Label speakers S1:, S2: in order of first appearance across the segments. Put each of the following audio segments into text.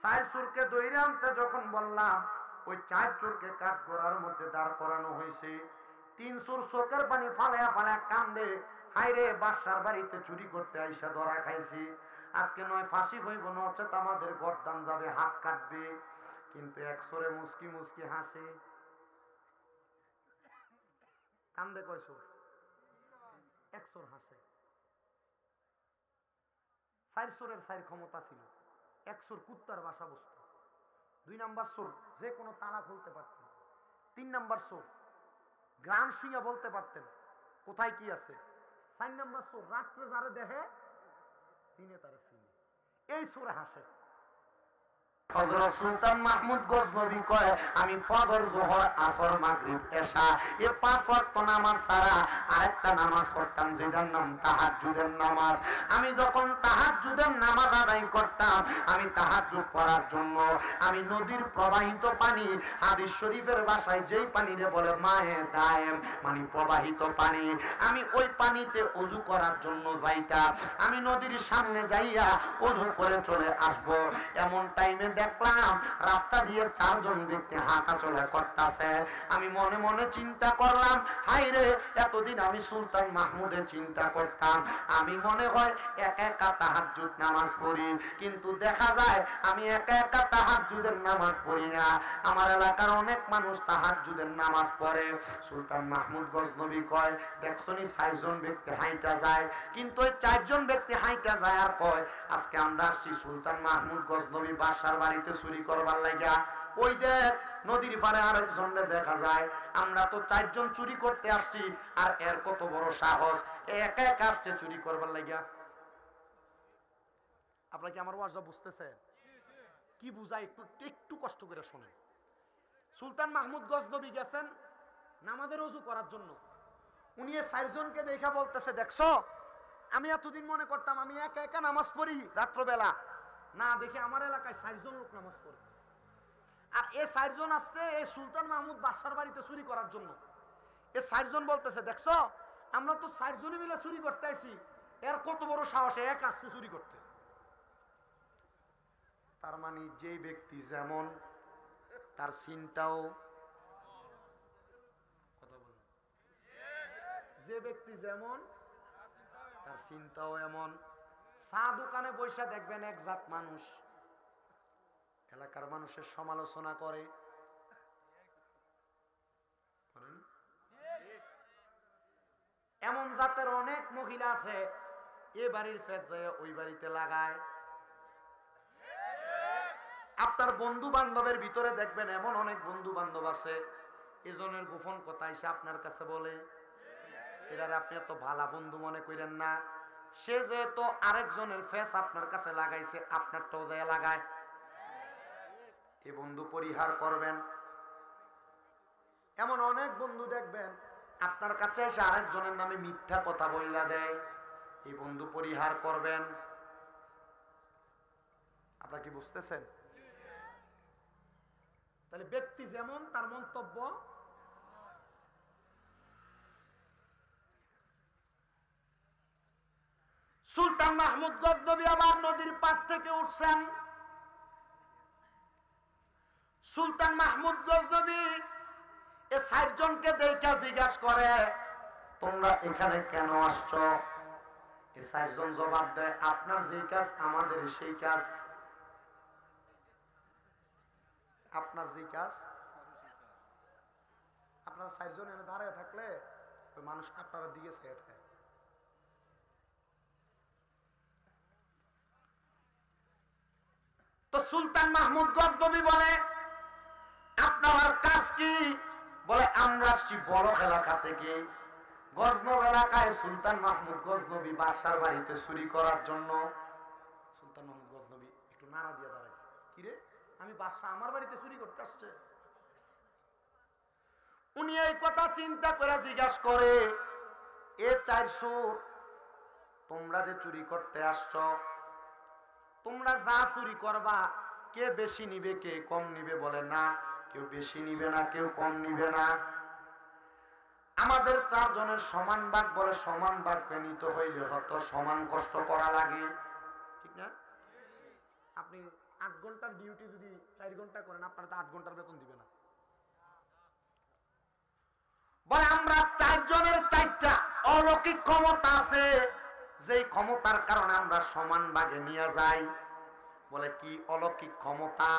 S1: চার চোরকে দইরে আনতে যখন বললাম, ওই চার চোরকে কাঠগড়ার মধ্যে দাঁড় করানো হয়েছে। তিন চোর চোখের পানি ফালায়া ফালায়া কান্দে, হাইরে বাদশার বাড়িতে চুরি করতে আইসা ধরা খাইছি, আজকে নয় ফাঁসি হইব, নচেত আমাদের গর্দান যাবে, হাত কাটবে। কিন্তু এক চোরে মুস্কি মুস্কি হাসে, কান্দে কয় চোর, এক চোর হাসে। চার চোরের চার ক্ষমতা ছিল। এক চোর কুত্তার বাসা বসত, দুই নাম্বার চোর যে কোনো তালা খুলতে পারতেন, তিন নাম্বার চোর গ্রাম শুইয়া বলতে পারতেন কোথায় কি আছে, চার নাম্বার চোর রাত্রে যারে দেখে দিনে তারে চিনে। এই চোরে হাসে। হযরত সুলতান মাহমুদ গজনবী কয়, আমি ফজর, যোহর, আসর, মাগরিব, এশা এই 5 ওয়াক্ত নামাজ ছাড়া আরেকটা নামাজ পড়তাম, যেটার নাম তাহাজ্জুদের নামাজ। আমি যখন তাহাজ্জুদের নামাজ আদায় করতাম, আমি তাহাজ্জুদ পড়ার জন্য আমি নদীর প্রবাহিত পানি, হাদিস শরীফের ভাষায় যেই পানিরে বলে মায়ে দায়েম, মানে প্রবাহিত পানি, আমি ওই পানিতে ওযু করার জন্য যাইতাম। আমি নদীর সামনে যাইয়া ওযু করে চলে আসব। এমন টাইমে দেখলাম রাস্তা দিয়ে 4 জন ব্যক্তি হাঁটা চলা করতেছে। আমি মনে মনে চিন্তা করলাম, হাই রে, এতদিন আমি সুলতান মাহমুদে চিন্তা করতাম আমি মনে হয় একা একা তাহাজ্জুদ নামাজ পড়ি, কিন্তু দেখা যায় আমি একা একা তাহাজ্জুদের নামাজ পড়ি না, আমার এলাকার অনেক মানুষ তাহাজ্জুদের নামাজ পড়ে। সুলতান মাহমুদ গজনবী কয়, দেখছনি 4 জন ব্যক্তি হাইটা যায়, কিন্তু ওই 4 জন ব্যক্তি হাইটা যায় আর কয়, আজকে আমরা আসছি সুলতান মাহমুদ গজনবী বাদশার বাড়িতে চুরি করবার লাগিয়া। ওই দেখ নদীর পারে আরেকজনকে দেখা যায়, আমরা তো 4 জন চুরি করতে আসছি, আর এর কত বড় সাহস, একা একা আসছে চুরি করবার লাগিয়া। আপনারা কি আমার ওয়াজটা বুঝতেছেন? কি বুঝাই একটু একটু কষ্ট করে শোনেন। সুলতান মাহমুদ গজনবী গেছেন নামাজের ওযু করার জন্য। উনি 4 জনকে দেখা বলতেছে, দেখছো আমি এতদিন মনে করতাম আমি একা একা নামাজ পড়ি রাত্রবেলা, না দেখে আমার এলাকায় 4 জন লোক নামাজ পড়ে। আর এই 4 জন আসছে এই সুলতান মাহমুদ বাদশার বাড়িতে চুরি করার জন্য। এই 4 জন বলতেছে, দেখছো আমরা তো 4 জনে মিলে চুরি করতে আইছি, এর কত বড় সাহস, এক আসছে চুরি করতে। তার মানে যে ব্যক্তি যেমন তার চিন্তাও, কথা বলুন, যে ব্যক্তি যেমন তার চিন্তাও এমন। চা দোকানে বৈশা দেখবেন এক জাত মানুষ এলাকার মানুষের সমালোচনা করে, এমন জাতের অনেক মহিলা আছে, এ বাড়ির ফেট যায় ওই বাড়িতে লাগায়। আপনার বন্ধু বান্ধবের ভিতরে দেখবেন এমন অনেক বন্ধু বান্ধব আছে, এজনের গোপন কথা এসে আপনার কাছে বলে, এটার আপনি এত ভালো বন্ধু মনে করেন না, সে যেহেতু আরেকজনের ফেস আপনার কাছে লাগাইছে, আপনারটাও যায় লাগায়। এই বন্ধু পরিহার করবেন। এমন অনেক বন্ধু দেখবেন আপনার কাছে এসে আরেকজনের নামে মিথ্যা কথা বইলা দেয়, এই বন্ধু পরিহার করবেন। আপনারা কি বুঝতেছেন? তাহলে ব্যক্তি যেমন তার মন্তব্য। সুলতান মাহমুদ গজনবী আবার নদীর পাড় থেকে উঠছেন। সুলতান মাহমুদ গজনবী এ 4 জনকে দেখা জিজ্ঞাসা করে, তোমরা এখানে কেন আসছো? এ 4 জন জবাব দেয়, আপনার যে কাজ আমাদের সেই কাজ। আপনার যে কাজ, আপনারা 4 জন এনে দাঁড়ায় থাকলে ওই মানুষ আপনারা দিকে চেয়ে থাকে। তো সুলতান মাহমুদ গজনবী বলে, আপনার কাজ কি? বলে, আমরা আসছি বড় এলাকা থেকে, গজনব এলাকায় সুলতান মাহমুদ গজনবী বাদশার বাড়িতে চুরি করার জন্য। সুলতান মাহমুদ গজনবী একটু নাড়া দিয়ে দাঁড়াইছে, কিরে আমি বাদশা আমার বাড়িতে চুরি করতে আসছে? উনি এই কথা চিন্তা করে জিজ্ঞাসা করে, এ 4 চোর তোমরা যে চুরি করতে আসছো, তোমরা যা চুরি করবা কে বেশি নিবে কে কম নিবে? বলে, না কেউ বেশি নিবে না কেউ কম নিবে না, আমাদের 4 জনের সমান ভাগ। বলে, সমান ভাগ নিতে হইলে হয়তো সমান কষ্ট করা লাগে, ঠিক না? আপনি 8 ঘন্টার ডিউটি যদি 4 ঘন্টা করেন আপনারা তো 8 ঘন্টার বেতন দিবে না। বলে আমরা 4 জনের 4টা অলৌকিক ক্ষমতা আছে, যেই ক্ষমতার কারণে আমরা সমান ভাগে নিয়ে যাই। বলে কি অলৌকিক ক্ষমতা?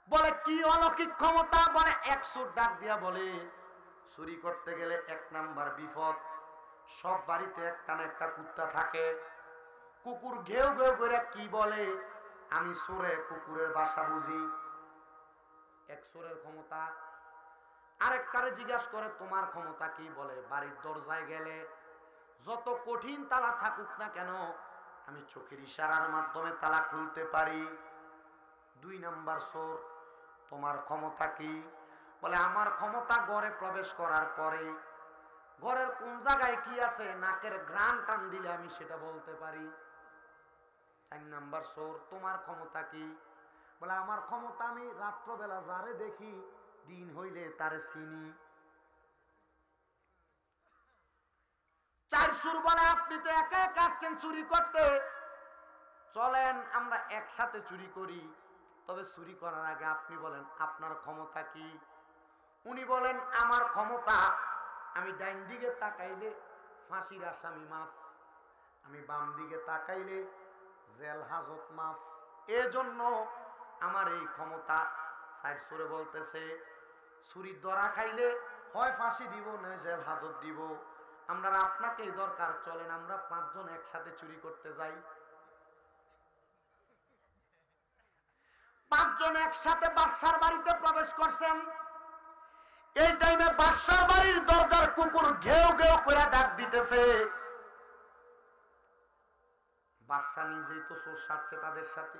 S1: বলে কি অলৌকিক ক্ষমতা? বলে 100 ডাক দিয়া বলে চুরি করতে গেলে 1 নাম্বার বিপদ, সব বাড়িতে একটা না একটা কুত্তা থাকে। কুকুর ঘেউ ঘেউ করে কি বলে, আমি চোরে কুকুরের বাসা বুঝি। 1 চোরের ক্ষমতা। আরেকটারে জিজ্ঞাসা করে তোমার ক্ষমতা কি? বলে বাড়ির দরজায় গেলে যত কঠিন তালা থাকুক না কেন আমি চোখের ইশারার মাধ্যমে তালা খুলতে পারি। 2 নাম্বার চোর। তোমার ক্ষমতা কি? বলে আমার ক্ষমতা ঘরে প্রবেশ করার পরে ঘরের কোন জায়গায় কি আছে নাকের ঘ্রাণ টান দিলে আমি সেটা বলতে পারি। 4 নাম্বার চোর। তোমার ক্ষমতা কি? বলে আমার ক্ষমতা আমি রাত্রবেলা যারে দেখি দিন হইলে তারে চিনি। 4 চোর বলে আপনি তো একা একা আসছেন চুরি করতে, চলেন আমরা একসাথে চুরি করি। তবে চুরি করার আগে আপনি বলেন আপনার ক্ষমতা কি? উনি বলেন আমার ক্ষমতা আমি ডাইন দিকে তাকাইলে ফাঁসির আসামি মাফ, আমি বাম দিকে তাকাইলে জেল হাজত মাফ। এজন্য আমার এই ক্ষমতা। 4 চোরে বলতেছে চুরি ধরা খাইলে হয় ফাঁসি দিব না জেল হাজত দিব। আমরা আপনাকেই দরকার, চলেন আমরা 5 জন একসাথে চুরি করতে যাই। 5 জন একসাথে বাদশার বাড়িতে প্রবেশ করছেন। এই টাইমে বাদশার বাড়ির দরজার কুকুর ঘেউ ঘেউ করে ডাক দিতেছে। বাদশা নিজেই তো চোর সাজছে তাদের সাথে।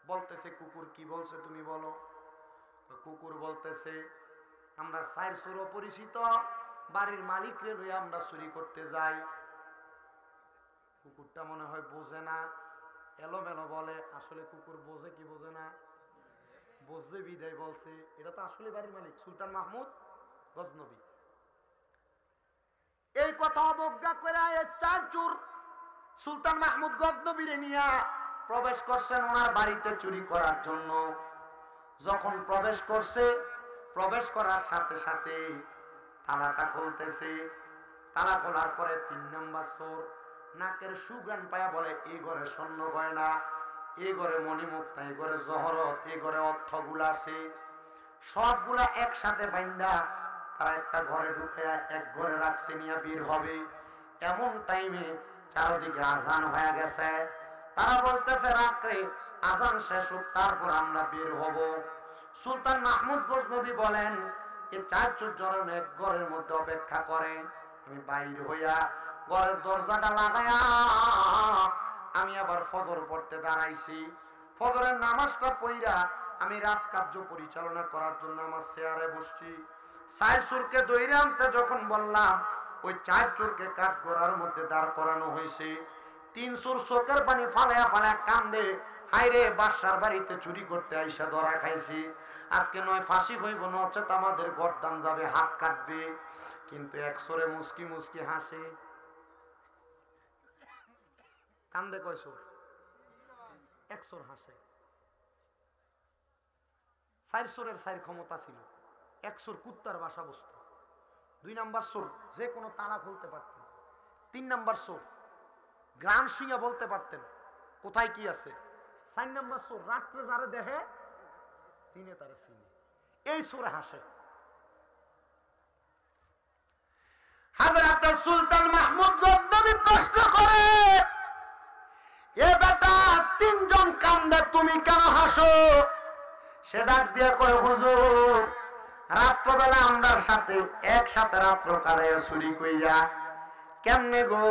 S1: বলতেছে কুকুর কি বলছে তুমি বলো। কুকুর বলতেছে আমরা 4 চোর অপরিচিত বাড়ির মালিক রে লইয়া আমরা চুরি করতে যাই। কুকুরটা মনে হয় বোঝে না, এলোমেলো বলে। আসলে কুকুর বোঝে কি বোঝে না? বোঝে বিদায় বলছে এটা তো আসলে বাড়ির মালিক সুলতান মাহমুদ গজনবী। এই কথা অবজ্ঞা করে 4 চোর সুলতান মাহমুদ গজনবীরে নিয়ে প্রবেশ করছেন ওনার বাড়িতে চুরি করার জন্য। যখন প্রবেশ করছে, প্রবেশ করার সাথে সাথে তালাটা খুলতেছে। তালা খোলার পরে 3 নাম্বার চোর নাকের সুঘ্রাণ পায়া বলে এই ঘরে স্বর্ণ গয়না, এই ঘরে মণিমুক্তা, এই ঘরে জহরত, এই ঘরে অর্থগুলা আছে, সবগুলা একসাথে বাইন্দা তারা একটা ঘরে ঢুকে এক ঘরে রাখছে নিয়ে বের হবে। এমন টাইমে চারদিকে আজান হয়ে গেছে। তারা বলতেছে রাত্রে আজান শেষ হোক তারপর আমরা বের হব। সুলতান মাহমুদ গজনবী বলেন এই 4 চোর জন এক ঘরের মধ্যে অপেক্ষা করে। আমি বাইর হইয়া ঘরের দরজাটা লাগাইয়া আমি আবার ফজর পড়তে দাঁড়াইছি। ফজরের নামাজটা পড়া আমি রাজকার্য পরিচালনা করার জন্য আমার চেয়ারে বসছি। 4 চোরকে দইরে আনতে যখন বললাম ওই 4 চোরকে কাঠগড়ার মধ্যে দাঁড় করানো হয়েছে। 3 চোর চোখের পানি ফালায়া ফালায়া কান্দে, হাইরে বাদশার বাড়িতে চুরি করতে আইসা ধরা খাইছি, আজকে নয় ফাঁসি হইব নচেত আমাদের গর্দান যাবে, হাত কাটবে। কিন্তু 1 চোরে মুস্কি মুস্কি হাসে। কান্দে কয় চোর? 1 চোর হাসে। 4 চোরের 4 ক্ষমতা ছিল। 1 চোর কুত্তার বাসা বসত। 2 নাম্বার চোর যে কোনো তালা খুলতে পারতেন। 3 নাম্বার চোর গ্রাম শুইয়া বলতে পারতেন কোথায় কি আছে। 4 নাম্বার চোর রাত্রে যারা দেখে দিনে তারা চিনে। এই চোর হাসে। হযরত সুলতান মাহমুদ গজনবী প্রশ্ন করে এ বেটা 3 জন কান্দে তুমি কেন হাসো? সে ডাক দিয়ে কয় হুজুর রাত্রবেলা আমরা সাথে একসাথে রাত্র কাটাইয়া চুরি কইরা কেমনে গো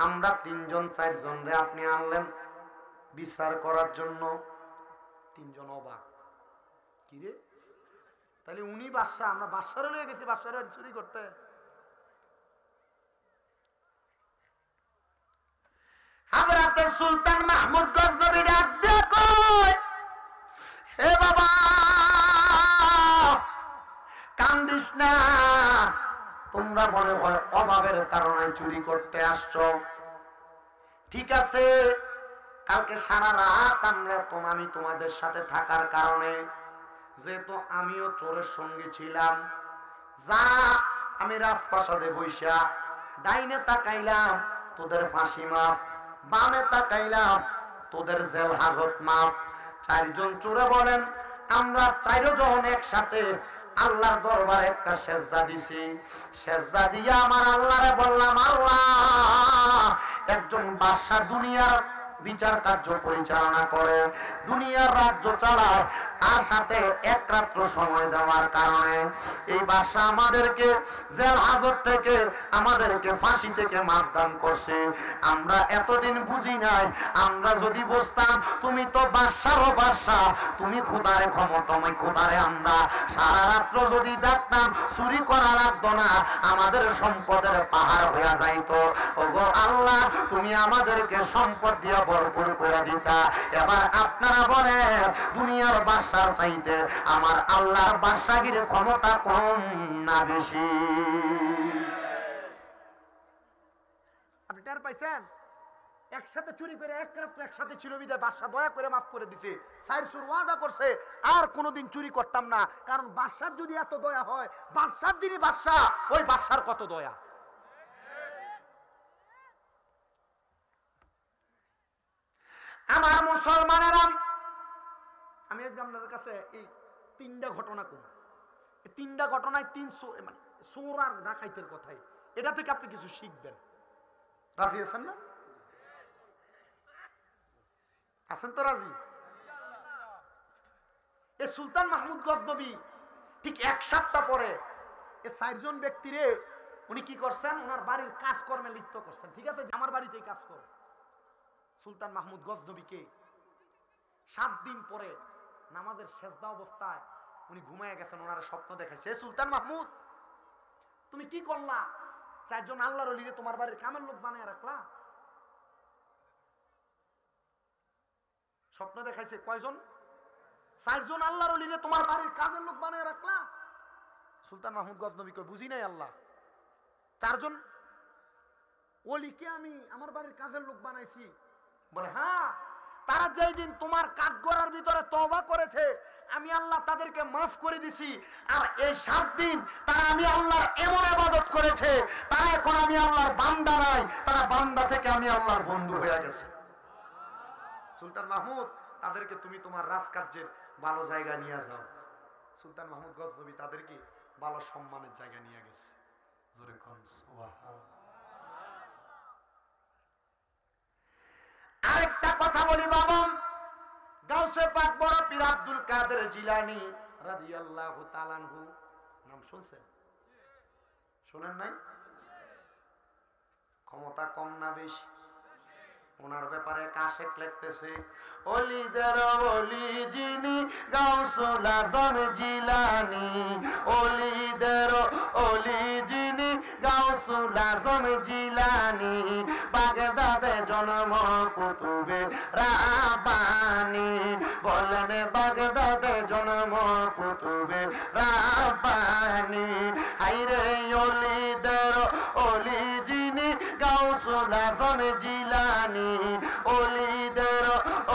S1: আমরা 3 জন 4 জন রে আপনি আনলেন বিচার করার জন্য। 3 জন অবাক, কি রে তাহলে উনি বাদশা, আমরা বাদশারে লয়ে গেছি বাদশারে চুরি করতে। হযরত সুলতান মাহমুদ গজনবী ডাক দিয়ে কয় হে বাবা কান্দিস না, তোমরা মনে হয় অভাবের কারণে চুরি করতে আসছো। ঠিক আছে, কালকে সারা রাত আমি তোমাদের সাথে থাকার কারণে, যেহেতু আমিও চোরের সঙ্গে ছিলাম, যা আমি রাজপ্রাসাদে বইসা ডাইনে তাকাইলাম তোদের ফাঁসি মাফ, বামে তাকাইলাম তোদের জেল হাজত মাফ। চারজন চোরে বলেন আমরা চারজন একসাথে আল্লাহর দরবারে একটা সেজদা দিছি। সেজদা দিয়ে আমার আল্লাহরে বললাম, আল্লাহ, একজন বাদশা দুনিয়ার বিচার কার্য পরিচালনা করে, দুনিয়ার রাজ্য চালায়, তার সাথে এক রাত্র সময় দেওয়ার কারণে এই বাদশা আমাদেরকে জেল হাজত থেকে, আমাদেরকে ফাঁসি থেকে মাপদান করছে। আমরা এতদিন বুঝি নাই, আমরা যদি বুঝতাম তুমি তো বাদশারও বাদশা, তুমি খোদারে ক্ষমতাময় খোদারে, আমরা সারা রাত্র যদি ডাকতাম চুরি করা লাগতো না, আমাদের সম্পদের পাহাড় হয়ে যাইতো। ওগো আল্লাহ, তুমি আমাদেরকে সম্পদ দিয়ে ভরপুর করে দিতা। এবার আপনারা বলেন দুনিয়ার বাদশার চাইতে আমার আল্লাহর বাদশাগির ক্ষমতা কম না বেশি? আপনি টের পাইছেন? একসাথে চুরি করে এক রাত্র একসাথে ছিল বিদায় বাদশা দয়া করে মাফ করে দিছে। সাইর সুর ওয়াদা করছে আর কোনোদিন চুরি করতাম না, কারণ বাদশার যদি এত দয়া হয়, বাদশার যিনি বাদশা ওই বাদশার কত দয়া। আমার মুসলমানেরা, আমি আজকে আপনাদের কাছে এই তিনটা ঘটনা কম, এই তিনটা ঘটনায় মানে চোর আর ডাকাইতের কথাই, এটা থেকে আপনি কিছু শিখবেন। রাজি আছেন না? আছেন তো রাজি? এ সুলতান মাহমুদ গজনবী ঠিক এক সপ্তাহ পরে এ চারজন ব্যক্তিরে উনি কি করছেন, ওনার বাড়ির কাজকর্মে লিপ্ত করছেন। ঠিক আছে, আমার বাড়িতেই কাজ কর। সুলতান মাহমুদ গজনবীকে 7 দিন পরে নামাজের সেজদা অবস্থায় উনি ঘুমায় গেছেন, ওনার স্বপ্ন দেখাইছে, সুলতান মাহমুদ তুমি কি করলা? 4 জন আল্লাহর ওলিরে তোমার বাড়ির কামের লোক বানায় রাখলা। স্বপ্ন দেখাইছে কয়জন? 4 জন আল্লাহর ওলিরে তোমার বাড়ির কাজের লোক বানায় রাখলা। সুলতান মাহমুদ গজনবী কই বুঝি নাই আল্লাহ, 4 জন ওলিকে আমি আমার বাড়ির কাজের লোক বানাইছি? বলে হ্যাঁ, তারা যেই দিন তোমার কাঠগড়ার ভিতরে তওবা করেছে আমি আল্লাহ তাদেরকে মাফ করে দিছি, আর এই 7 দিন তারা আমি আল্লাহর এমন ইবাদত করেছে, তারা এখন আমি আল্লাহর বান্দা নাই, তারা বান্দা থেকে আমি আল্লাহর বন্ধু হয়ে গেছে। সুলতান মাহমুদ তাদেরকে তুমি তোমার রাজকার্যের ভালো জায়গা নিয়ে যাও। সুলতান মাহমুদ গজনবী তাদেরকে ভালো সম্মানের জায়গা নিয়ে গেছে। জোরে কোন সুবহানাল্লাহ। আরেকটা কথা বলি বাবা, গাউসে পাক বড় পীর আব্দুল কাদের জিলানী রাদিয়াল্লাহু তাআলা আনহু নাম শুনছেন? শুনেন নাই? ক্ষমতা কম না বেশি? ওনার ব্যাপারে কাশেক লিখতেছে, ওলিদের ওলি যিনি গাউসুল আজম জিলানী, ওলিদের ওলি যিনি গাউসুল আজম জিলানী, বাগদাদে জন্ম কুতুবে রাব্বানী, বলেন বাগদাদে জন্ম কুতুবে রাব্বানী। আইরে ওলিদের ওলি যিনি গাউসুল আজম জিলানী, ওলিদের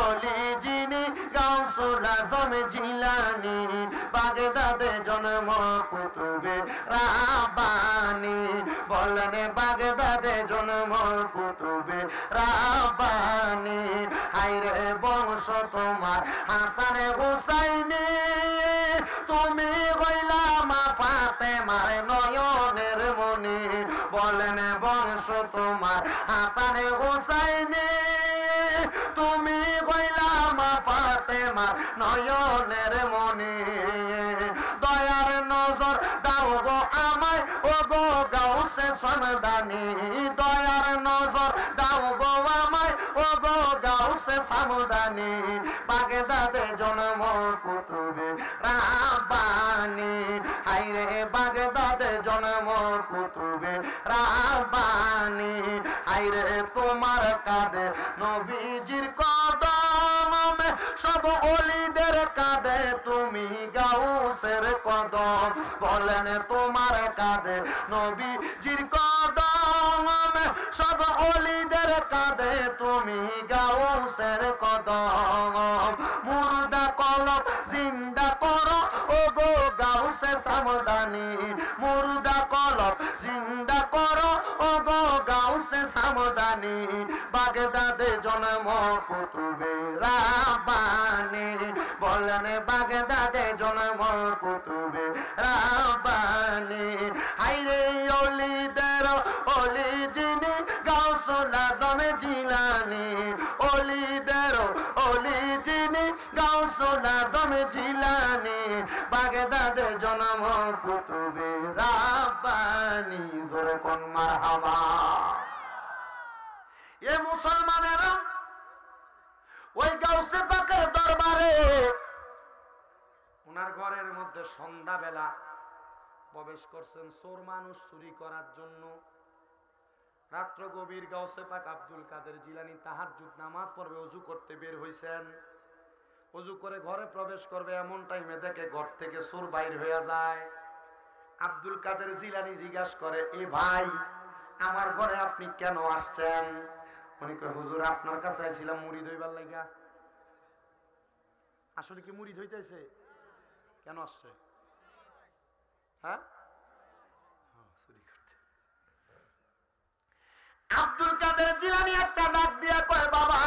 S1: ওলি যিনি গাউসুল আজম জিলানী, বাগদাদে জন্ম কুতুবে রাব্বানী, বলেন বাগদাদে জন্ম কুতুবে রাব্বানী। হায়রে বংশ তোমার হাসান হুসাইনি, তুমি হইলা মা ফাতেমার নয়নের মনি, বলেন বংশ তোমার হাসান হুসাইনি, তুমি হইলা মা ফাতেমার নয়নের মনি। দয়ার নজর দাও গো আমায় ও গো গাউসে সমদানি, দয়ার নজর দাও গো আমায় ও গো গাউসে সমদানি, বাগদাদে জন্ম কুতুবে রাব্বানী। হায়রে বাগদাদে জন্ম কুতুবে রাব্বানী। হায়রে তোমার কাঁধে নবীজির কদম, সব ওলিদের কাঁধে তুমি গাউসের কদম, বলেন তোমার কাঁধে নবীজির কদম,
S2: সব অলিদের কাঁধে তুমি গাউসের কদম মুর্দা কলব জিন্দা করো ও গো গাউসে সামদানি মুর্দা কলব জিন্দা করো ও গো গাউসে সামদানি বাগদাদে জন্ম কুতুবে রাব্বানি বলেন বাগদাদে জন্ম কুতুবে রাব্বানি হাইরে অলিদের অলি যিনি গাউসুল আজম জিলানি অলিদের অলি যিনি গাউসুল আজম জিলানি বাগদাদে জন্ম কুতুবে রাব্বানি জোরে কোন মারহাবা। এ মুসলমানেরা ওই গাউসে পাকের দরবারে ওনার ঘরের মধ্যে সন্ধ্যাবেলা প্রবেশ করছেন চোর মানুষ চুরি করার জন্য। রাত্র গভীর গাউসে পাক আব্দুল কাদের জিলানী তাহাজ্জুদ নামাজ পড়বে ওযু করতে বের হইছেন। ওযু করে ঘরে প্রবেশ করবে এমন টাইমে দেখে ঘর থেকে চোর বাইর হয়ে যায়। আব্দুল কাদের জিলানী জিজ্ঞাসা করে, এ ভাই আমার ঘরে আপনি কেন আসছেন? উনি কয়, হুজুর আপনার কাছে আইছিলাম মুরিদ হইবার লাগা। আসলে কি মুরিদ হইতেছে? কেন আসছে? হ্যাঁ, চুরি করতে। আব্দুল কাদের জিলানী একটা ডাক দিয়া কয়, বাবা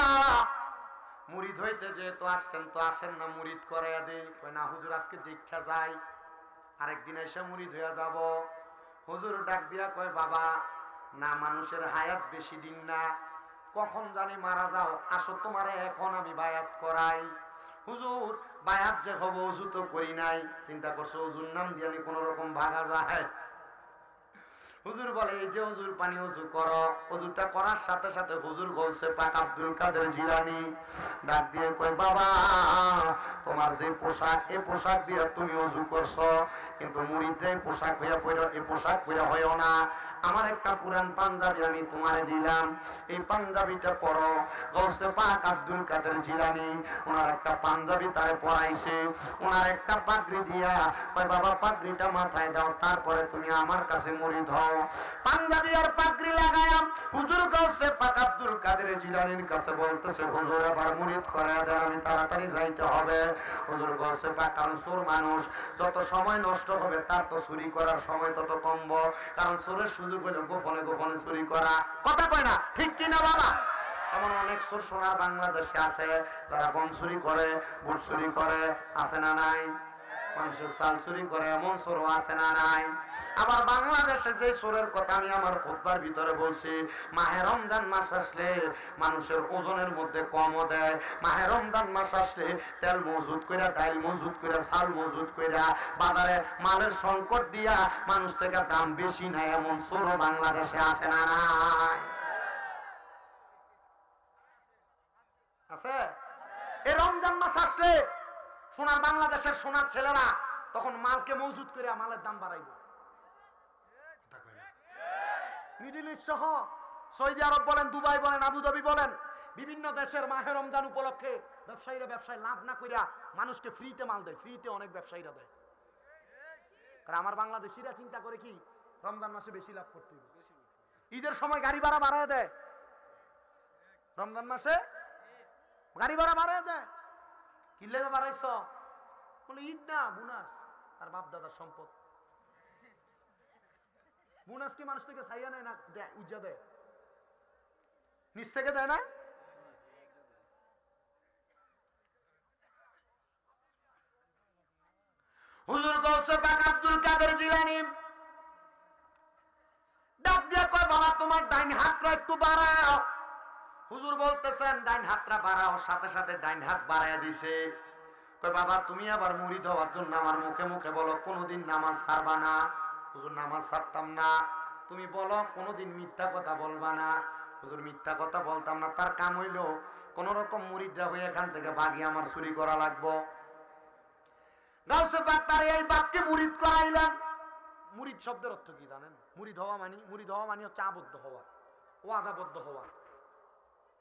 S2: মুরিদ হইতে যেহেতু আসছেন তো আসেন না মুরিদ করাইয়া দেই। কয়, না হুজুর আজকে দীক্ষা যাই, আরেকদিন এসে মুরিদ হইয়া যাব। হুজুর ডাক দিয়া কয়, বাবা না মানুষের হায়াত বেশি দিন না, কখন জানি মারা যাও, আসো তোমারে এখন আমি বায়াত করাই। হুজুর বায়াত যে হবো ওযু তো করি নাই, চিন্তা করছো ওযুর নাম দিয়ে আমি কোন রকম ভাগা যায়? হুজুর বলে, এই যে হুজুর পানি ওযু করো। ওযুটা করার সাথে সাথে হুজুর গৌসে পাক আব্দুল কাদের জিলানী ডাক দিয়ে কয়, বাবা তোমার যে পোশাক এই পোশাক দিয়ে তুমি ওযু করছো, কিন্তু মুরিদদের পোশাক হইয়া পড়ো, এই পোশাক হইয়া হইও না। আমার একটা পুরান পাঞ্জাবি আমি তোমারে দিলাম, এই পাঞ্জাবিটা পরো। গৌসে পাক আব্দুল কাদের জিলানী ওনার একটা পাঞ্জাবি তারে পরাইছে, ওনার একটা পাগড়ি দিয়া কয়, বাবা পাগড়িটা মাথায় দাও, তারপরে তুমি আমার কাছে মুরিদ হও। পাঞ্জাবি আর পাগড়ি লাগায়া হুজুর গৌসে পাক আব্দুল কাদের জিলানীর কাছে বলতেছে, হুজুর এবার মুরিদ করায়া দেন, আমি তাড়াতাড়ি যাইতে হবে। হুজুর গৌসে পাক, কারণ চোর মানুষ, যত সময় নষ্ট হবে তার তো চুরি করার সময় তত কমব, কারণ চোরের সুযোগ হলো গোপনে গোপনে চুরি করা। কথা কয় না, ঠিক কিনা বাবা? এমন অনেক চোর সোনার বাংলাদেশে আছে, তারা গম চুরি করে, বুট চুরি করে, আছে না নাই? মানুষের চাল চুরি করে, এমন চোরও আছে না নাই? আবার বাংলাদেশে যে চোরের কথা আমি আমার খুতবার ভিতরে বলছি, মাহে রমজান মাস আসলে মানুষের ওজনের মধ্যে কমও দেয়। মাহে রমজান মাস আসলে তেল মজুদ কইরা, ডাইল মজুদ কইরা, চাল মজুদ কইরা, বাজারে মালের সংকট দিয়া মানুষ থেকে দাম বেশি নাই, এমন চোরও বাংলাদেশে আছে না নাই? আছে। এই রমজান মাস আসলে সোনার বাংলাদেশের সোনার ছেলেরা তখন মালকে মজুদ করে মালের দাম বাড়াইবে। মিডল ইস্ট সহ সৌদি আরব বলেন, দুবাই বলেন, আবুধাবি বলেন, বিভিন্ন দেশের মাহে রমজান উপলক্ষে ব্যবসায়ীরা ব্যবসায় লাভ না কইরা মানুষকে ফ্রিতে মাল দেয়, ফ্রিতে অনেক ব্যবসায়ীরা দেয়। কারণ আমার বাংলাদেশিরা চিন্তা করে কি রমজান মাসে বেশি লাভ করতে হবে। ঈদের সময় গাড়ি ভাড়া বাড়ায় দেয়, রমজান মাসে গাড়ি ভাড়া বাড়ায় দেয়। কি লেগে বাড়াইছ? বলে ঈদ না, বোনাস, তার বাপ দাদার সম্পদ। বোনাস কি মানুষ থেকে ছাইয়া নেয় না দেয়, উজ্জা দেয়, নিচ থেকে দেয় না? হুজুর গৌসে পাক আব্দুল কাদের জিলানী ডাক দিয়া কয়, বাবা তোমার ডাইন হাতটা একটু বাড়াও। হুজুর বলতেছেন ডাইন হাতটা বাড়াও, সাথে সাথে ডাইন হাত বাড়াইয়া দিছে। কয়, বাবা তুমি আবার মুরিদ হওয়ার জন্য আমার মুখে মুখে বলো কোনোদিন নামাজ ছাড়বা না। হুজুর নামাজ ছাড়তাম না। তুমি বলো কোনোদিন মিথ্যা কথা বলবা না। হুজুর মিথ্যা কথা বলতাম না। তার কাম হইল কোন রকম মুরিদরা হয়ে এখান থেকে বাগি আমার চুরি করা লাগবো। গাউসে পাক তার এই বাক্যে মুরিদ করাইলেন। মুরিদ শব্দের অর্থ কি জানেন? মুরিদ হওয়া মানে হচ্ছে আবদ্ধ হওয়া, ওয়াদাবদ্ধ হওয়া,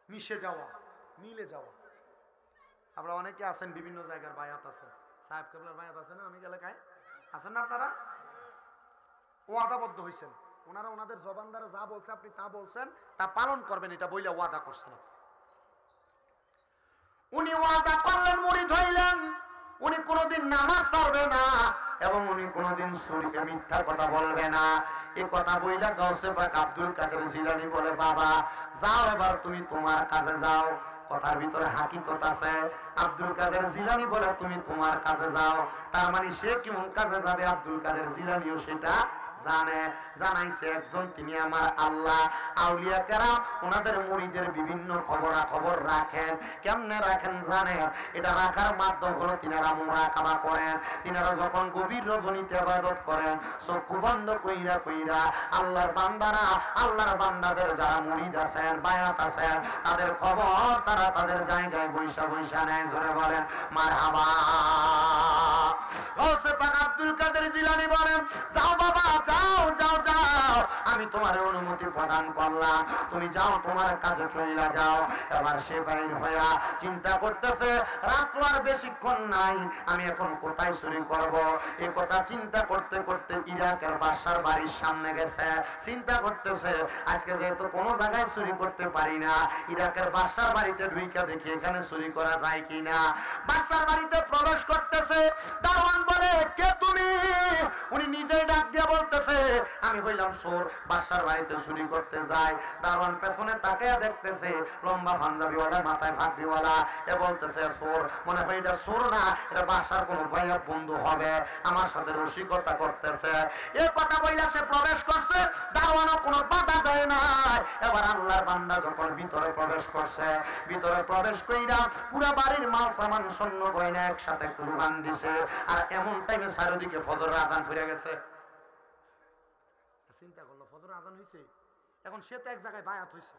S2: মিশে যাওয়া, মিলে যাওয়া। আপনারা অনেকে আছেন বিভিন্ন জায়গার বায়াত আছেন, সাহেব কেবলার বায়াত আছে না অনেক এলাকায়, আছেন না আপনারা? ওয়াদাবদ্ধ হয়েছেন,
S1: ওনারা ওনাদের জবান দ্বারা যা বলছে আপনি তা বলছেন, তা পালন করবেন, এটা বইলে ওয়াদা করছেন আপনি। উনি ওয়াদা করলেন, মুরিদ হইলেন, উনি কোনোদিন নামাজ ছাড়বে না এবং উনি কোনোদিন শরীকে মিথ্যা কথা বলবে না। এই কথা বইলা গাউসে পাক আব্দুল কাদের জিলানী বলে, বাবা যাও এবার তুমি তোমার কাজে যাও। কথার ভিতরে হাকিকত আছে। আব্দুল কাদের জিলানী বলে তুমি তোমার কাজে যাও, তার মানে সে কেমন কাজে যাবে আব্দুল কাদের জিলানীও সেটা জানে। জানাইছে একজন, তিনি আমার আল্লাহ। আউলিয়া কেরাম ওনাদের মুরিদের বিভিন্ন খবরাখবর রাখেন। কেমনে রাখেন জানেন? এটা রাখার মাধ্যম হলো তিনারা মুরাকাবা করেন। তিনারা যখন গভীর রজনীতে ইবাদত করেন, চক্ষু বন্ধ কইরা কইরা আল্লাহর বান্দারা, আল্লাহর বান্দাদের যারা মুরিদ আছেন, বায়াত আছেন, তাদের খবর তারা তাদের জায়গায় বৈশা বৈশা নেয়। জোরে বলেন মারহাবা। গাউসে পাক আব্দুল কাদের জিলানী বলেন, যাও বাবা যাও যাও যাও, আমি তোমার অনুমতি প্রদান করলাম, তুমি যাও তোমার কাজে চলে যাও। এবার সে বাইর হইয়া চিন্তা করতেছে, রাত আর বেশিক্ষণ নাই, আমি এখন কোথায় চুরি করব। এই কথা চিন্তা করতে করতে ইরাকের বাদশার বাড়ির সামনে গেছে। চিন্তা করতেছে আজকে যেহেতু কোনো জায়গায় চুরি করতে পারি না, ইরাকের বাদশার বাড়িতে ঢুইকা দেখি এখানে চুরি করা যায় কিনা। বাদশার বাড়িতে প্রবেশ করতেছে, দারোয়ান বলে, কে তুমি? উনি নিজেই ডাক দিয়ে বলতেছে, আমি হইলাম চোর, বাদশার বাড়িতে চুরি করতে যাই। দারোয়ান পেছনে তাকিয়ে দেখতেছে, লম্বা পাঞ্জাবিওয়ালা, মাথায় ফাঁকড়িওয়ালা, এ বলতেছে চোর। মনে হয় এটা চোর না, এটা বাদশার কোন ভাইয়া বন্ধু হবে, আমার সাথে রসিকতা করতেছে। এই কথা বইলা সে প্রবেশ করছে, দারোয়ানও কোনো বাধা দেয় না। এবার আল্লাহর বান্দা যখন ভিতরে প্রবেশ করছে, ভিতরে প্রবেশ কইরা পুরা বাড়ির মাল সামান স্বর্ণ গয়না একসাথে কুরবান দিছে। আর এমন টাইমে চারিদিকে ফজরের আযান ফিরে গেছে। চিন্তা করলো ফজরের আযান হইছে, এখন সে তো এক জায়গায় বায়াত হইছে।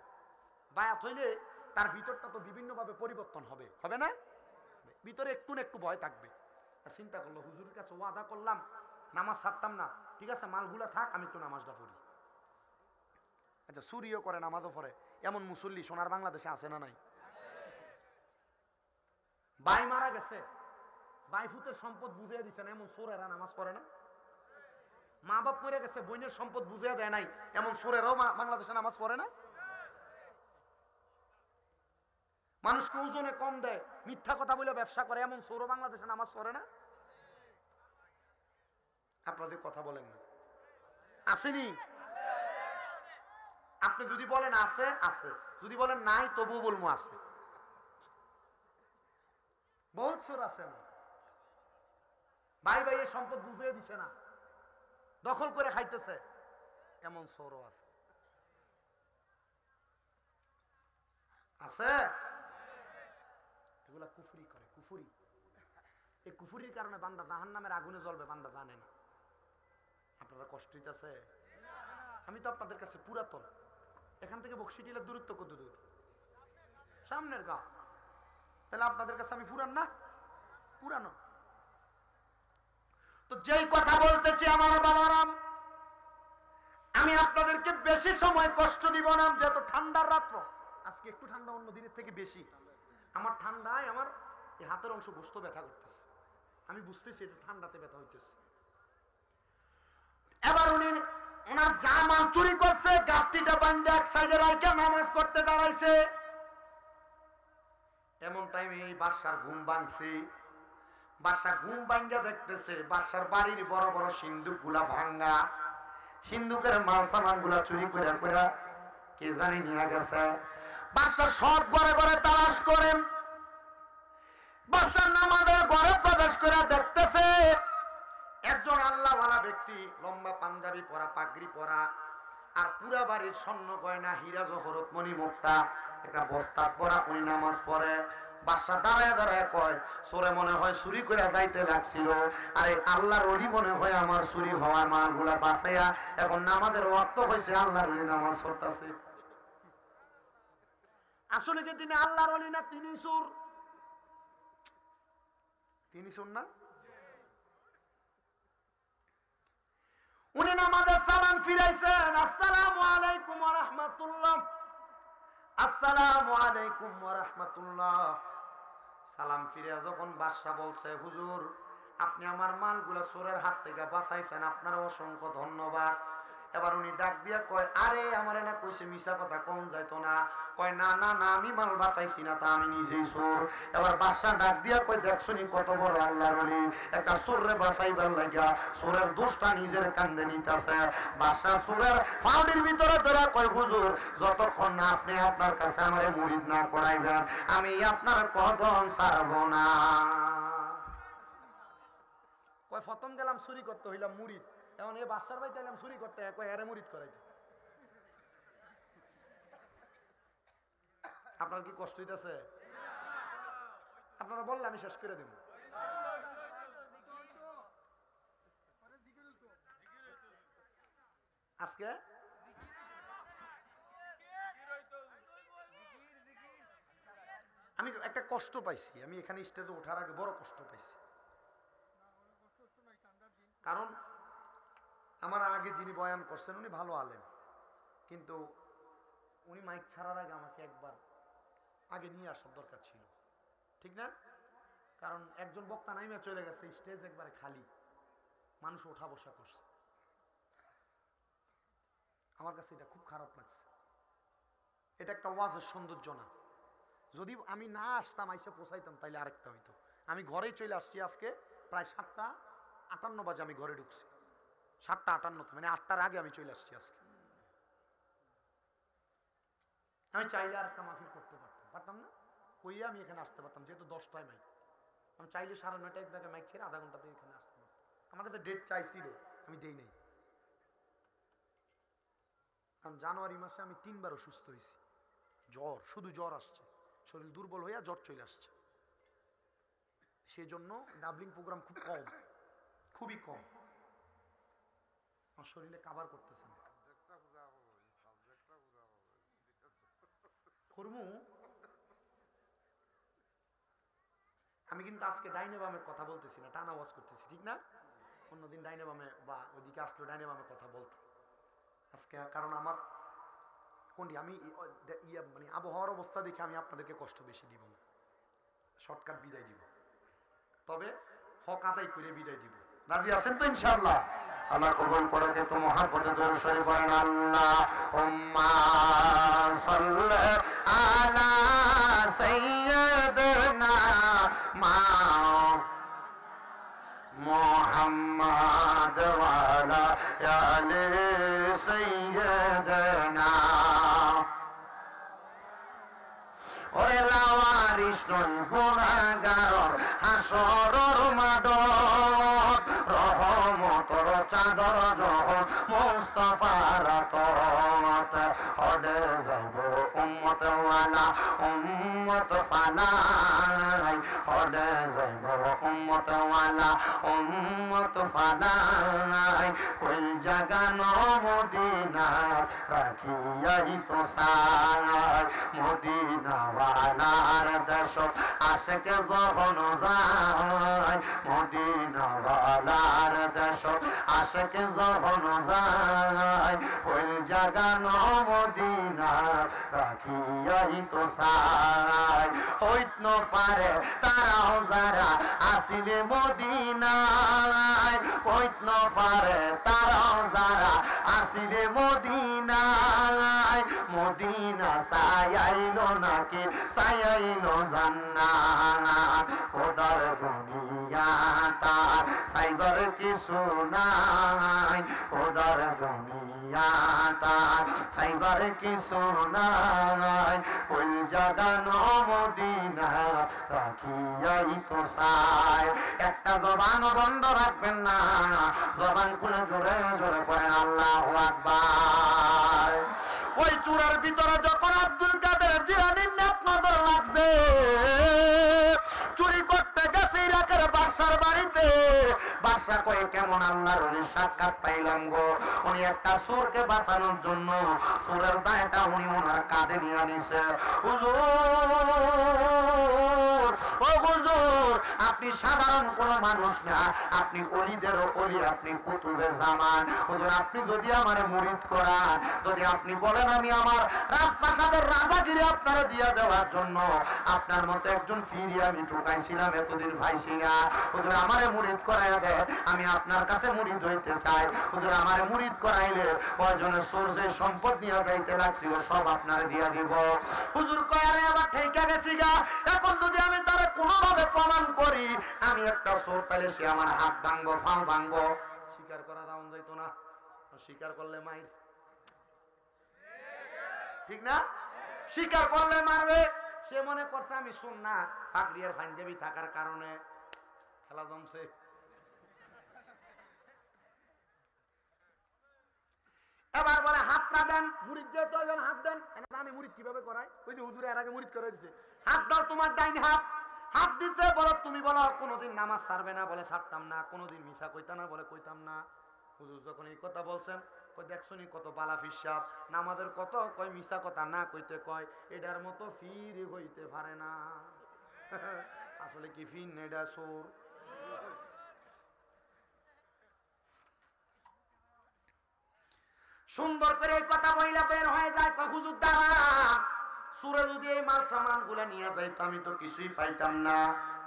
S1: বায়াত হইলে তার ভিতরটা তো বিভিন্ন ভাবে পরিবর্তন হবে, হবে না? ভিতরে একটু না একটু ভয় থাকবে। আর চিন্তা করলো, হুজুরের কাছে ওয়াদা করলাম নামাজ ছাড়তাম না, ঠিক আছে মালগুলা থাক, আমি একটু নামাজটা পড়ি। আচ্ছা, চুরিও করে নামাজও পড়ে, এমন মুসল্লি সোনার বাংলাদেশে আছে না নাই? ভাই মারা গেছে, ভাই ফুতের সম্পদ বুঝিয়ে দিচ্ছেন, এমন চোরেরা নামাজ পড়ে না? মা বাপ মরে গেছে, বোনের সম্পদ বুঝিয়ে দেয় নাই, এমন চোরেরাও বাংলাদেশে নামাজ পড়ে না? মানুষকে ওজনে কম দেয়, মিথ্যা কথা বলে ব্যবসা করে, এমন চোরও বাংলাদেশে নামাজ পড়ে না? আপনাদের কথা বলেন না, আসেনি? আপনি যদি বলেন আছে আছে, যদি বলেন নাই তবুও বলবো আছে। বহুত চোর আছে, ভাই ভাইয়ের সম্পদ বুঝিয়ে দিছে না, দখল করে খাইতেছে, এমন চোরও আছে। আছে, এগুলা কুফরি করে, কুফরি। এই কুফরির কারণে বান্দা জাহান্নামের আগুনে জ্বলবে, বান্দা জানে না। আপনারা কষ্ট হইতেছে? আমি তো আপনাদের কাছে পুরাতন, এখান থেকে বক্সিটিলের দূরত্ব কত দূর? সামনের গা। তাহলে আপনাদের কাছে আমি পুরান না? পুরানো। তো যেই কথা বলতেছি আমার বাবারাম, আমি আপনাদেরকে বেশি সময় কষ্ট দিব না, যেহেতু ঠান্ডার রাত্র, আজকে একটু ঠান্ডা অন্য দিনের থেকে বেশি। আমার ঠান্ডায় আমার এই হাতের অংশ গোস্ত ব্যথা করতেছে, আমি বুঝতেছি এটা ঠান্ডাতে ব্যথা হইতেছে। এবার উনি ওনার জামা চুরি করছে, গাছটিটা বান্ধে এক সাইডে রাইখা নামাজ করতে দাঁড়াইছে। এমন টাইমে এই বাদশার ঘুম ভাঙছে। বাদশা ঘুম ভাঙ্গা দেখতেছে বাদশার বাড়ির বড় বড় সিন্দুক গুলা ভাঙ্গা, সিন্দুকের মাল সামান গুলা চুরি করে করে কে জানি নিয়ে গেছে। বাদশা সব ঘরে ঘরে তালাশ করেন, বাদশার নামাজের ঘরে প্রবেশ করে দেখতেছে একজন আল্লাহওয়ালা ব্যক্তি, লম্বা পাঞ্জাবি পরা, পাগড়ি পরা, আর পুরা বাড়ির স্বর্ণ গয়না, হীরা জহরত মণি মুক্তা একটা বস্তা পরা, উনি নামাজ পড়ে। বাদশা দাঁড়ায় দাঁড়ায় কয়, চোরে মনে হয় চুরি করে যাইতে লাগছিল, আরে আল্লাহর ওলি মনে হয় আমার চুরি হওয়া মালগুলা বাঁচাইয়া এখন নামাজের ওয়াক্ত হয়েছে, আল্লাহর ওলি নামাজ পড়তেছে। আসলে কি তিনি আল্লাহর ওলি না তিনি চোর? তিনি চোর না? উনি নামাজের সালাম ফিরাইছেন, আসসালামু আলাইকুম ওয়া রাহমাতুল্লাহ, আসসালামু আলাইকুম ওয়া রাহমাতুল্লাহ। সালাম ফিরে যখন বাদশা বলছে, হুজুর আপনি আমার মালগুলা চোরের হাত থেকে বাঁচাইছেন, আপনার অসংখ্য ধন্যবাদ।
S2: এবার উনি ডাক দিয়া কয়, আরে আমারে না কইছে মিছা কথা কোন যাইতো না। কয় না না না, আমি মাল বাঁচাইছি না, তা আমি নিজেই চোর। এবার বাদশা ডাক দিয়া কয়, দেখছনি কত বড় আল্লাহর ওলি, একটা চোররে বাঁচাইবার লাগিয়া চোরের দোষটা নিজের কান্দে নিতেছে। বাদশা চোরের ফাউডির ভিতরে ধরা কয়, হুজুর যতক্ষণ না আপনি আপনার কাছে আমারে মুরিদ না করাইবেন আমি আপনার কদম ছাড়ব না।
S1: কয় প্রথম গেলাম চুরি করতে, হইলাম মুরিদ, এখন এই বাদশার বাড়িতে এলাম চুরি করতে, কয় এরে মুরিদ করাইতে। আপনার কি কষ্ট হইতেছে? আপনারা বললে আমি শেষ করে দেব। আজকে আমি একটা কষ্ট পাইছি, আমি এখানে স্টেজে ওঠার আগে বড় কষ্ট পাইছি। কারণ আমার আগে যিনি বয়ান করছেন উনি ভালো আলেম, কিন্তু উনি মাইক ছাড়ার আগে আমাকে একবার আগে নিয়ে আসার দরকার ছিল, ঠিক না? কারণ একজন বক্তা নাইমা চলে গেছে, স্টেজ একবারে খালি, মানুষ ওঠা বসা করছে। আমার কাছে এটা খুব খারাপ লাগছে। এটা একটা ওয়াজের সৌন্দর্য না। যদি আমি না আসতাম, আইসে পৌঁছাইতাম, তাইলে আরেকটা হইতো। আমি ঘরেই চলে আসছি আজকে প্রায় 7:58 বাজে আমি ঘরে ঢুকছি, 7:58, মানে 8টার আগে আমি চলে আসছি আজকে। আমি চাইলে আর একটা মাহফিল করতে পারতাম না, কইরে আমি এখানে আসতে পারতাম, যেহেতু 10টায় মাইক। আমি চাইলে 9:30 এক জায়গায় মাইক ছেড়ে আধা ঘন্টাতে এখানে আসতে পারতাম। আমার কাছে ডেট চাইছিল, আমি দেই নাই। কারণ জানুয়ারি মাসে আমি 3বার অসুস্থ হয়েছি, জ্বর, শুধু জ্বর আসছে, শরীর দুর্বল হইয়া জ্বর চলে আসছে। সেই জন্য ডাবলিং প্রোগ্রাম খুব কম, খুবই কম। আমার শরীরে কাভার করতেছে না। আমি কিন্তু আজকে ডাইনে বামে কথা বলতেছি না, টানা ওয়াজ করতেছি, ঠিক না? অন্যদিন ডাইনে বামে বা ওইদিকে আসলে ডাইনে বামে কথা বলতাম। আজকে কারণ আমার কোনটি আমি মানে আবহাওয়ার অবস্থা দেখে আমি আপনাদেরকে কষ্ট বেশি দিব না, শর্টকাট বিদায় দিব, তবে হক আদায় করে বিদায় দিব। রাজি আছেন তো ইনশাআল্লাহ? আল্লাহ কবুল করে কে তো মহব্বতে দরুদ শরীফ পড়েন। আল্লাহুম্মা সাল্লি আলা সাইয়্যিদিনা মুহাম্মাদ ওয়া আলা আলি সাইয়্যিদিনা। ওরে লাওয়ারিস নই গুনাহগার হাসরের মাঠত, রহমতের চাদর যখন মুস্তাফার রাতত, হদে যাইব উম্মত ওয়ালা উম্মত ফালাই, হদে যাইব উম্মত ওয়ালা উম্মত ফালাই। ওই জাগানো মদিনা রাখিয়াই তো সাই, মদিনা ওয়ালার দেশত আশেকে যখন যায়, মদিনা ওয়ালার দেশত আশেকে যখন যায়, ওই জাগানো মদিনা রাখিয়াই তো সাই। হইত ন পারে তারাও যারা আসিলে মদিনায়, হইত ন পারে তারাও যারা আসিলে মদিনায়, মদিনা সায়াইল নাকি সায়াইল জান্নাত, খোদার দুনিয়া তার সাইবার কিছু নাই, খোদার দুনিয়া তার সাইবার কিছু নাই। কোন জাগানো মদিনা রাখিয়াই তো সাই। একটা জবান বন্ধ রাখবেন না, জবান খুলে জোরে জোরে করেন আল্লাহু আকবার। ওই চূড়ার ভিতরে যখন আব্দুল কাদের জিলানীর নেক নজর লাগছে, চুরি করতে গেছে ইরাকের বাদশার বাড়িতে। বাদশা কয়ে কেমন আল্লাহর ওলির সাক্ষাৎ পাইলাম গো। উনি একটা চোরকে বাঁচানোর জন্য চোরের দায়টা উনি ওনার কাঁধে নিয়ে আনিছে। হুজুর, ও হুজুর, আপনি
S2: আপনি সাধারণ কোন মানুষ না, আপনি ওলিদেরও ওলি, আপনি কুতুবে জামান। হুজুর আপনি যদি আমারে মুরিদ করান, যদি আপনি বলেন আমি আমার রাজপ্রাসাদের রাজাগিরি আপনারা দিয়া দেওয়ার জন্য আপনার মতো একজন ফিরি আমি ঢুকাইছিলাম এতদিন ভাইছি না, হুজুর আমারে মুরিদ করাইয়া দেয়, আমি আপনার কাছে মুরিদ হইতে চাই। হুজুর আমারে মুরিদ করাইলে কয়জনের সোর্সে সম্পদ নিয়ে যাইতে লাগছিল সব আপনারে দিয়া দিব। হুজুর কয় আরে আবার ঠেকা গেছি গা, এখন যদি আমি তারে কোনোভাবে প্রমাণ করি আমি একটা চোর, তাহলে সে আমার হাত ভাঙবো, ফাও ভাঙবো। স্বীকার করা যাওয়া যাইতো না, স্বীকার করলে মাইর, ঠিক না? স্বীকার করলে মারবে। সে মনে করছে আমি শুন না, ফাকরিয়ার পাঞ্জাবি থাকার কারণে খেলা জমছে। এবার বলে হাতটা দেন, মুরিদ যেহেতু হাত দেন। আমি মুরিদ কিভাবে করাই? ওই যে হুজুরে এর আগে মুরিদ করে দিচ্ছে, হাত দাও তোমার ডাইন হাত। হাত দিতে বলো, তুমি বলো কোনোদিন নামাজ ছাড়বে না, বলে ছাড়তাম না। কোনোদিন মিছা কইতা না, বলে কইতাম না। হুজুর যখন এই কথা বলছেন, কই দেখছনি কত বালা ফিসাব, নামাজের কত কয় মিছা কথা না কইতে কয়, এটার মতো ফির হইতে পারে না। আসলে কি ফির না, এটা সোর। সুন্দর করে এই কথা বইলা বের হয়ে যায়। কয় হুজুর দাঁড়া, সুরে যদি এই মাল সামান গুলা নিয়ে যাইতো আমি তো কিছুই পাইতাম না।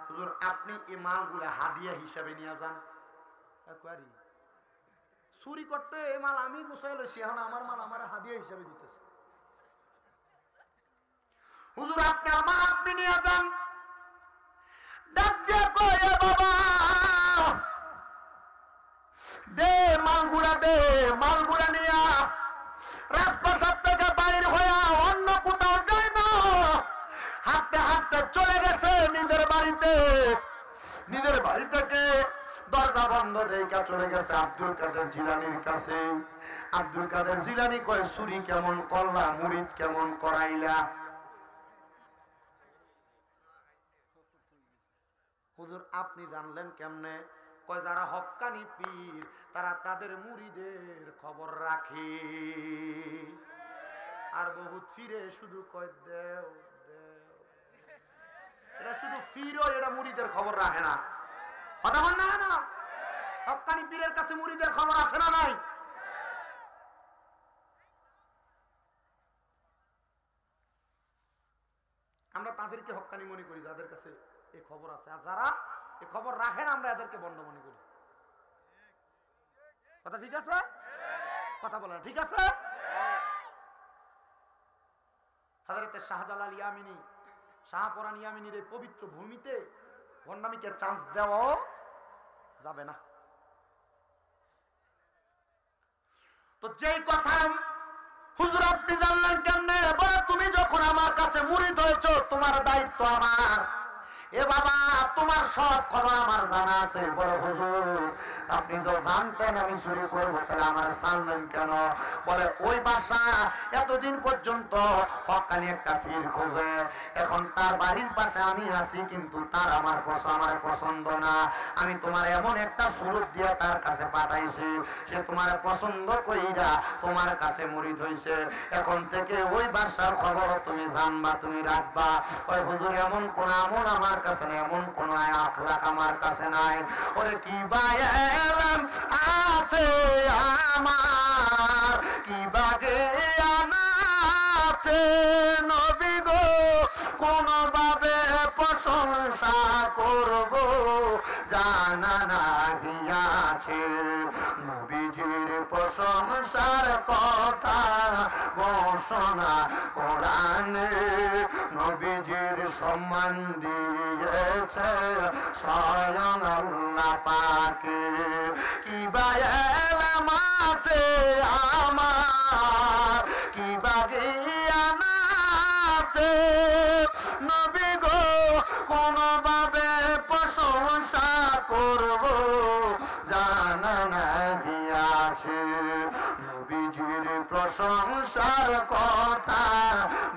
S2: হুজুর আপনি এই মাল গুলা হাদিয়া হিসাবে নিয়ে যান। চুরি করতে এই মাল আমি গুছাই লইছি, এখন আমার মাল আমার হাদিয়া হিসাবে দিতেছে। হুজুর আপনার মাল আপনি নিয়ে যান। ডাক দিয়ে কয় বাবা দে মালগুড়া, দে মালগুড়া নিয়া রাজপ্রাসাদ থেকে বাইর হইয়া অন্য কোথাও যায় না, হাঁটতে হাঁটতে চলে গেছে নিজের বাড়িতে। নিজের বাড়ি থেকে দরজা বন্ধ দেখা চলে গেছে আব্দুল কাদের জিলানির কাছে। আব্দুল কাদের জিলানি কয় চুরি কেমন করলা, মুরিদ কেমন করাইলা? হুজুর আপনি জানলেন কেমনে? কয় যারা হক্কানি পীর তারা তাদের মুরিদের খবর রাখে। আর বহুত ফিরে শুধু কয় দেও দেও, এটা শুধু ফিরো, এটা মুরিদের খবর রাখে না। কথা বল না না, হক্কানি পীরের কাছে মুরিদের খবর আছে না নাই? আমরা তাদেরকে হক্কানি মনে করি যাদের কাছে এই খবর আছে, আর যারা এই খবর রাখেন আমরা এদেরকে বন্ধ মনে করি। কথা ঠিক আছে? কথা বলেন ঠিক আছে? হযরতে শাহজালাল ইয়ামিনী, শাহপরান ইয়ামিনীর এই পবিত্র ভূমিতে ভণ্ডামিকে চান্স দেওয়াও যাবে না। তো যেই কথা হুজুর আপনি জানলেন কেমনে? বলে তুমি যখন আমার কাছে মুরিদ হয়েছো তোমার দায়িত্ব আমার। এ বাবা তোমার সব খবর আমার জানা আছে। বলে হুজুর আপনি তো জানতেন আমি চুরি করবো, তাহলে আমার জানলেন কেন? বলে ওই বাসা এতদিন পর্যন্ত হক্কানি একটা ফির খোঁজে, এখন তার বাড়ির পাশে আমি আছি কিন্তু তার আমার পছন্দ না। আমি তোমার এমন একটা সুরত দিয়ে তার কাছে পাঠাইছি, সে তোমার পছন্দ কইরা তোমার কাছে মুরিদ হইছে। এখন থেকে ওই বাসার খবর তুমি জানবা, তুমি রাখবা। কয় হুজুর এমন কোন আমল আমার কাছে নাই, এমন কোন আখলাক আমার কাছে নাই। ওরে কি বায়ালাম আছে আমার, কি বাগে আছে নবী গো, কোন ভাবে প্রশংসা করব জানা নাহি আছে। নবীজির প্রশংসার কথা ঘোষণা কোরআনে, নবীজির সম্মান দিয়েছে স্বয়ং আল্লাহ পাকে। কি বায়ালাম আছে আমার, কি বাগিয়ান আছে নবী গো, কোন ভাবে প্রশংসা করব জানা নাহি আছে। নবীজির প্রশংসার কথা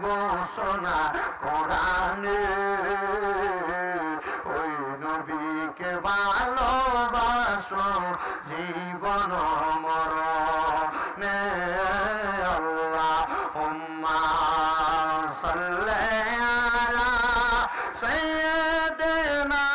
S2: ঘোষণা কোরআনে, ওই নবীকে ভালোবাসো জীবন মরণে। আল্লাহুম্মা সাল্লি আলা সাইয়্যিদিনা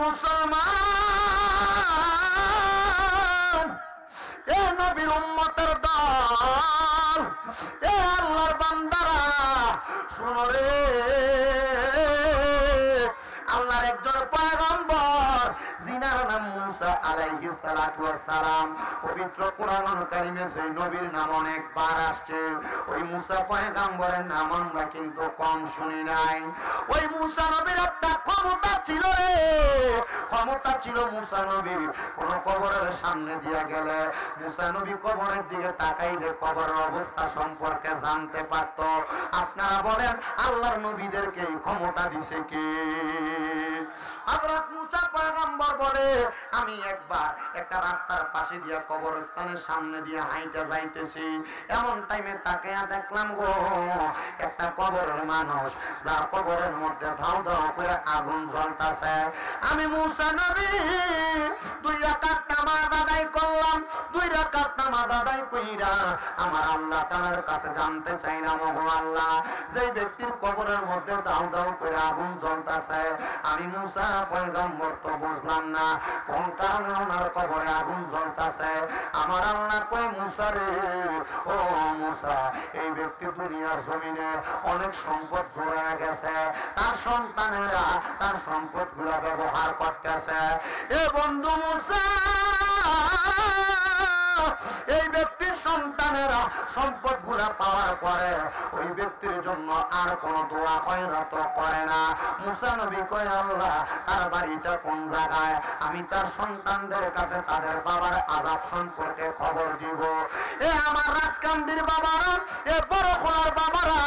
S2: মুসলমান, এ নবীর উম্মতের দল, এ আল্লাহর বান্দারা, শুনো রে, আল্লাহর একজন পয়গম্বর জিনার নাম মুসা আলাইহিস সালাতু ওয়াস সালাম। পবিত্র কোরআনুল কারীমে সেই নবীর নাম অনেকবার আসছে। ওই মুসা পয়গম্বরের নাম আমরা কিন্তু কম শুনি নাই। ওই মুসা নবীর একটা ক্ষমতা ছিল রে, ক্ষমতা ছিল মুসা নবীর। কোন কবরের সামনে দিয়ে গেলে মুসা নবী কবরের দিকে তাকাইলে কবরের অবস্থা সম্পর্কে জানতে পারত। আপনারা বলেন আল্লাহর নবীদেরকে এই ক্ষমতা দিছে কে? হযরত মুসা পয়গম্বর বলে, আমি একবার একটা রাস্তার পাশে দিয়ে কবরস্থানের সামনে দিয়ে হাইটা যাইতেছি, এমন টাইমে তাকে দেখলাম গো একটা কবরের মানুষ, যার কবরের মধ্যে ধাও ধাও করে আগুন জ্বলতাছে। আমি মুসা নবী 2 রাকাত নামাজ আদায় করলাম। 2 রাকাত নামাজ আদায় কইরা আমার আল্লাহ তাআলার কাছে জানতে চাইলাম, ওগো আল্লাহ, যেই ব্যক্তির কবরের মধ্যে ধাও ধাও করে আগুন জ্বলতাছে, আমি মুসা পয়গম্বর তো বুঝলাম না কোন কারণে ওনার কবরে আগুন জ্বলতাছে। আমার আল্লাহ কয়, মুসা রে, ও মুসা, এই ব্যক্তি দুনিয়ার জমিনে অনেক সম্পদ জোড়ায় গেছে, তার সন্তানেরা তার সম্পদ গুলা ব্যবহার করতেছে। এ বন্ধু মুসা, এই ব্যক্তির সন্তানেরা সম্পদ গুলা পাওয়ার পরে ওই ব্যক্তির জন্য আর কোন দোয়া খয়রাত করে না। মুসা নবী কয়, আল্লাহ, তার বাড়িটা কোন জায়গায়? আমি তার সন্তানদের কাছে তাদের বাবার আযাব সম্পর্কে খবর দিব। এ আমার রাজকান্দির বাবারা, এ বড়খোলার বাবারা,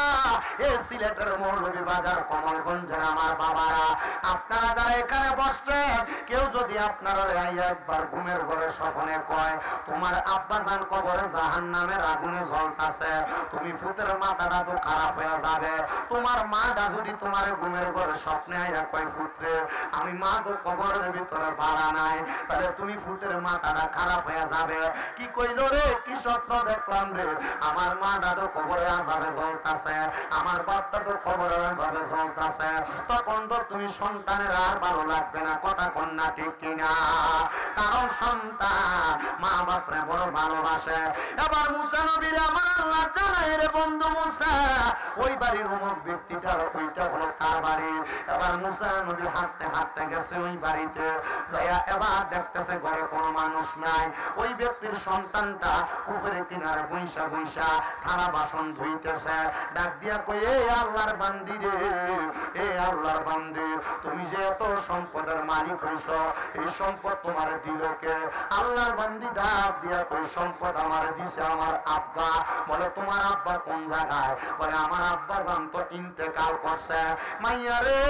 S2: এ সিলেটের মৌলভীবাজার কমলগঞ্জের আমার বাবারা, আপনারা যারা এখানে বসছেন, কেউ যদি আপনারা একবার ঘুমের ঘরে স্বপ্নে কয় তোমার আব্বাজান কবরে জাহান্নামের আগুনে জ্বলতাছে, তুমি ফুতের মাথাটা তো খারাপ হয়ে যাবে। তোমার মাটা যদি তোমার ঘুমের ঘরে স্বপ্নে আইয়া কয়, ফুতরে, আমি মা তো কবরের ভিতরে বাড়া নাই, তাহলে তুমি ফুতের মাথাটা খারাপ হয়ে যাবে। কি কইল রে, কি স্বপ্ন দেখলাম রে, আমার মাটা তো কবরে আযাবে জ্বলতাছে, আমার বাপটা তো কবরে আযাবে জ্বলতাছে। তখন তো তুমি সন্তানের আর ভালো লাগবে না, কথা কন্যা ঠিক কিনা? কারণ সন্তান মা বাপরে বড় ভালোবাসে। এবার মুসা নবীর আমার আল্লাহ জানাই রে, বন্ধু মুসা, ওই বাড়ির অমুক ব্যক্তিটা, ওইটা হলো তার বাড়ি। এবার মুসা নবী হাঁটতে হাঁটতে গেছে ওই বাড়িতে, যাইয়া এবার দেখতেছে ঘরে কোনো মানুষ নাই। ওই ব্যক্তির সন্তানটা পুকুরের কিনারে বইসা বইসা থালা বাসন ধুইতেছে। ডাক দিয়া কই, এ আল্লাহর বান্দি রে, এ আল্লাহর বান্দি, তুমি যে এত সম্পদের মালিক হইছ, এই সম্পদ তোমার দিল কে? আল্লাহর বান্দি ডাক দিয়া কই, সম্পদ আমার দিছে আমার আব্বা। বলে, তোমার আব্বা কোন জায়গায়? বলে, আমার আব্বা জানতো ইন্তেকাল করছে। মাইয়া রে,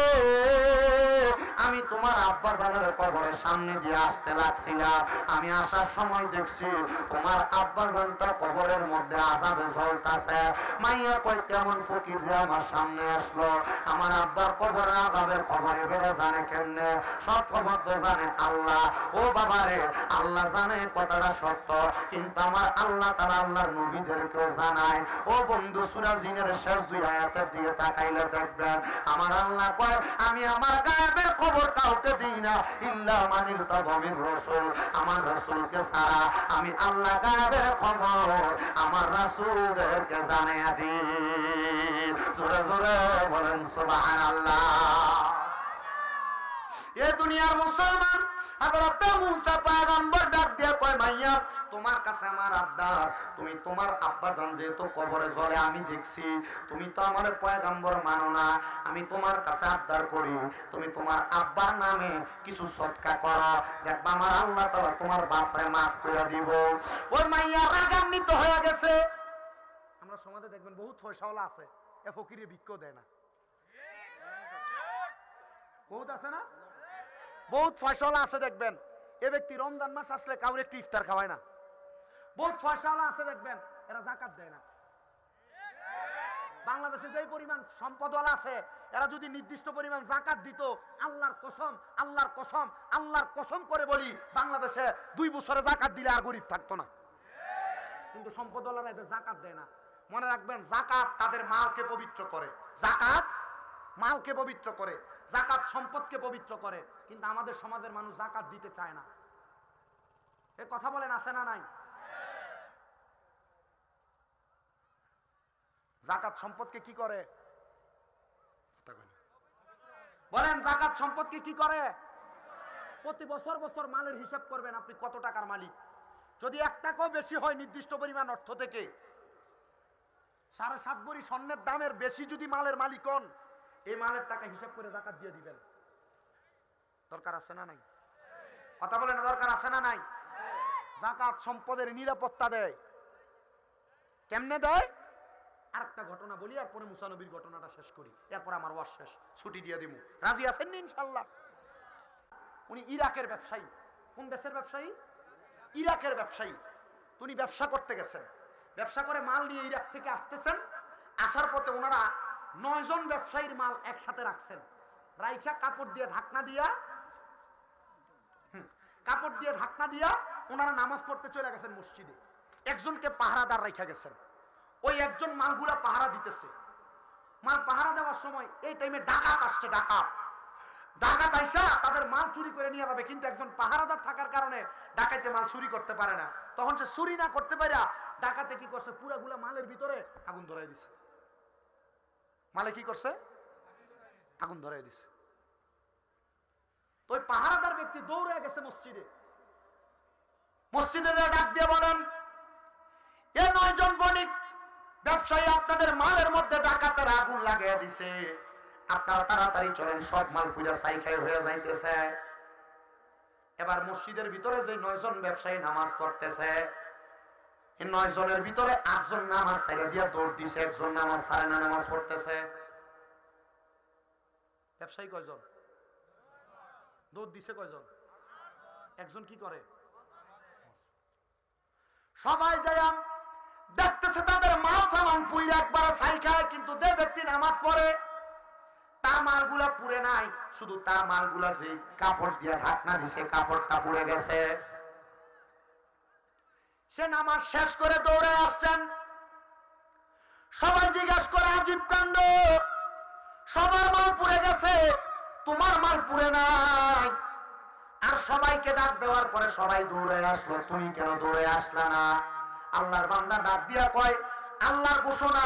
S2: আমি তোমার আব্বা জানের কবরের সামনে দিয়ে আসতে লাগছিলাম, আমি আসার সময় দেখছি তোমার আব্বা জানটা কবরের মধ্যে আযাবে জ্বলতাছে। মাইয়া কই, কেমন ফকির রে আমার সামনে আসলো? আমার আব্বার কবর আযাবের খবরে বেড়ে জানে কেমনে? সব খবর তো জানে আল্লাহ। ও বাবা রে, আল্লাহ জানে কথাটা সত্য, কিন্তু আমার আল্লাহ তাআলা আল্লাহর নবীদেরকেও জানায়। ও বন্ধু, সূরা জিনের শেষ 2 আয়াতের দিকে তাকাইলে দেখবেন আমার আল্লাহ কয়, আমি আমার গায়েবের খবর কাউকে দিই না, ইল্লা মানিল তাবির রাসূল, আমার রাসূলকে ছাড়া আমি আল্লাহ গায়েবের খবর আমার রাসূলদেরকে জানিয়ে দিই। জোরে জোরে বলেন সুবহানাল্লাহ। এ দুনিয়ার মুসলমান, হযরত মুসা পয়গম্বর ডাক দিয়া কয়, মাইয়া, তোমার কাছে আমার আবদার, তুমি তোমার আব্বা জান যেহেতু কবরে জ্বলে আমি দেখছি, তুমি তো আমার পয়গম্বর মানো না, আমি তোমার কাছে আবদার করি, তুমি তোমার আব্বার নামে কিছু সদকা করো, দেখবা আমার আল্লাহ তাআলা তোমার বাপরে মাফ করে দিব। ওই মাইয়া রাগান্বিত হয়ে গেছে।
S1: আমরা সমাজে দেখবেন বহুত পয়সাওয়ালা আছে, এ ফকিরে ভিক্ষা দেয় না, বহুত আছে না, বহুত পয়সাওয়ালা আছে দেখবেন, এ ব্যক্তি রমজান মাস আসলে কাউরে একটু ইফতার খাওয়ায় না। বহুত পয়সাওয়ালা আছে দেখবেন, এরা যাকাত দেয় না। বাংলাদেশে যেই পরিমাণ সম্পদওয়ালা আছে, এরা যদি নির্দিষ্ট পরিমাণ যাকাত দিত, আল্লাহর কসম, আল্লাহর কসম, আল্লাহর কসম করে বলি, বাংলাদেশে 2 বছরে যাকাত দিলে আর গরিব থাকতো না। কিন্তু সম্পদওয়ালারা এদের যাকাত দেয় না। মনে রাখবেন, যাকাত তাদের মালকে পবিত্র করে। যাকাত মালকে পবিত্র করে, যাকাত সম্পদকে পবিত্র করে, কিন্তু আমাদের সমাজের মানুষ যাকাত দিতে চায় না। এ কথা বলেন, আছে না নাই? যাকাত সম্পদকে কি করে? বলেন, যাকাত সম্পদকে কি করে? প্রতি বছর বছর মালের হিসাব করবেন, আপনি কত টাকার মালিক। যদি 1 টাকাও বেশি হয় নির্দিষ্ট পরিমাণ অর্থ থেকে, 7.5 ভরি স্বর্ণের দামের বেশি যদি মালের মালিক হন, এই মালের টাকা হিসাব করে যাকাত দিয়ে দিবেন। দরকার আছে না নাই? কথা বলেন, দরকার আছে না নাই? যাকাত সম্পদের নিরাপত্তা দেয়। কেমনে দেয়? আরেকটা ঘটনা বলি, এরপরে মুসা নবীর ঘটনাটা শেষ করি, এরপর আমার ওয়াজ শেষ, ছুটি দিয়ে দিব। রাজি আছেন ইনশাআল্লাহ? উনি ইরাকের ব্যবসায়ী। কোন দেশের ব্যবসায়ী? ইরাকের ব্যবসায়ী। উনি ব্যবসা করতে গেছেন, ব্যবসা করে মাল নিয়ে ইরাক থেকে আসতেছেন। আসার পথে ওনারা 9 জন ব্যবসায়ীর মাল একসাথে রাখছেন, রাইখা কাপড় দিয়ে ঢাকনা দিয়া ওনারা নামাজ পড়তে চলে গেছেন মসজিদে। একজনকে পাহারাদার রাইখা গেছেন, ওই একজন মালগুলা পাহারা দিতেছে। মাল পাহারা দেওয়ার সময় এই টাইমে ডাকাত আসছে, ডাকাত আইসা তাদের মাল চুরি করে নিয়ে যাবে, কিন্তু একজন পাহারাদার থাকার কারণে ডাকাইতে মাল চুরি করতে পারে না। তখন সে চুরি না করতে পারে, ডাকাতে কি করছে, পুরাগুলা মালের ভিতরে আগুন ধরাই দিছে। মালে কি করছে? আগুন ধরাই দিছে। তো ওই পাহারাদার ব্যক্তি দৌড়ে গেছে মসজিদে ডাক দিয়ে বলেন, এ 9 জন বণিক ব্যবসায়ী আপনাদের মালের মধ্যে ডাকাতের আগুন লাগিয়ে দিছে, আপনারা তাড়াতাড়ি চলেন, সব মাল পুরা ছাই হয়ে যাইতেছে। এবার মসজিদের ভিতরে যে 9 জন ব্যবসায়ী নামাজ পড়তেছে, এই 9 জনের ভিতরে 8 জন নামাজ ছেড়ে দিয়া দৌড় দিছে, একজন নামাজ ছাড়ে না, নামাজ পড়তেছে। ব্যবসায়ী কয়জন? দৌড় দিছে কয়জন? একজন কি করে? সবাই যায় দেখতেছে তাদের মাল সামান পুইরা একবার ছাই খায়, কিন্তু যে ব্যক্তি নামাজ পড়ে তার মালগুলা পুড়ে নাই, শুধু তার মালগুলা যে কাপড় দিয়ে ঢাকনা দিছে কাপড়টা পুড়ে গেছে। সে নামাজ শেষ করে দৌড়ে আসছেন, সবাই জিজ্ঞাসা করে আজীব কাণ্ড, সবার মাল পুড়ে গেছে, তোমার মাল পুড়ে নাই। আর সবাইকে ডাক দেওয়ার পরে সবাই দৌড়ে আসলো, তুমি কেন দৌড়ে আসলা না? আল্লাহর বান্দা ডাক দিয়া কয়, আল্লাহর ঘোষণা,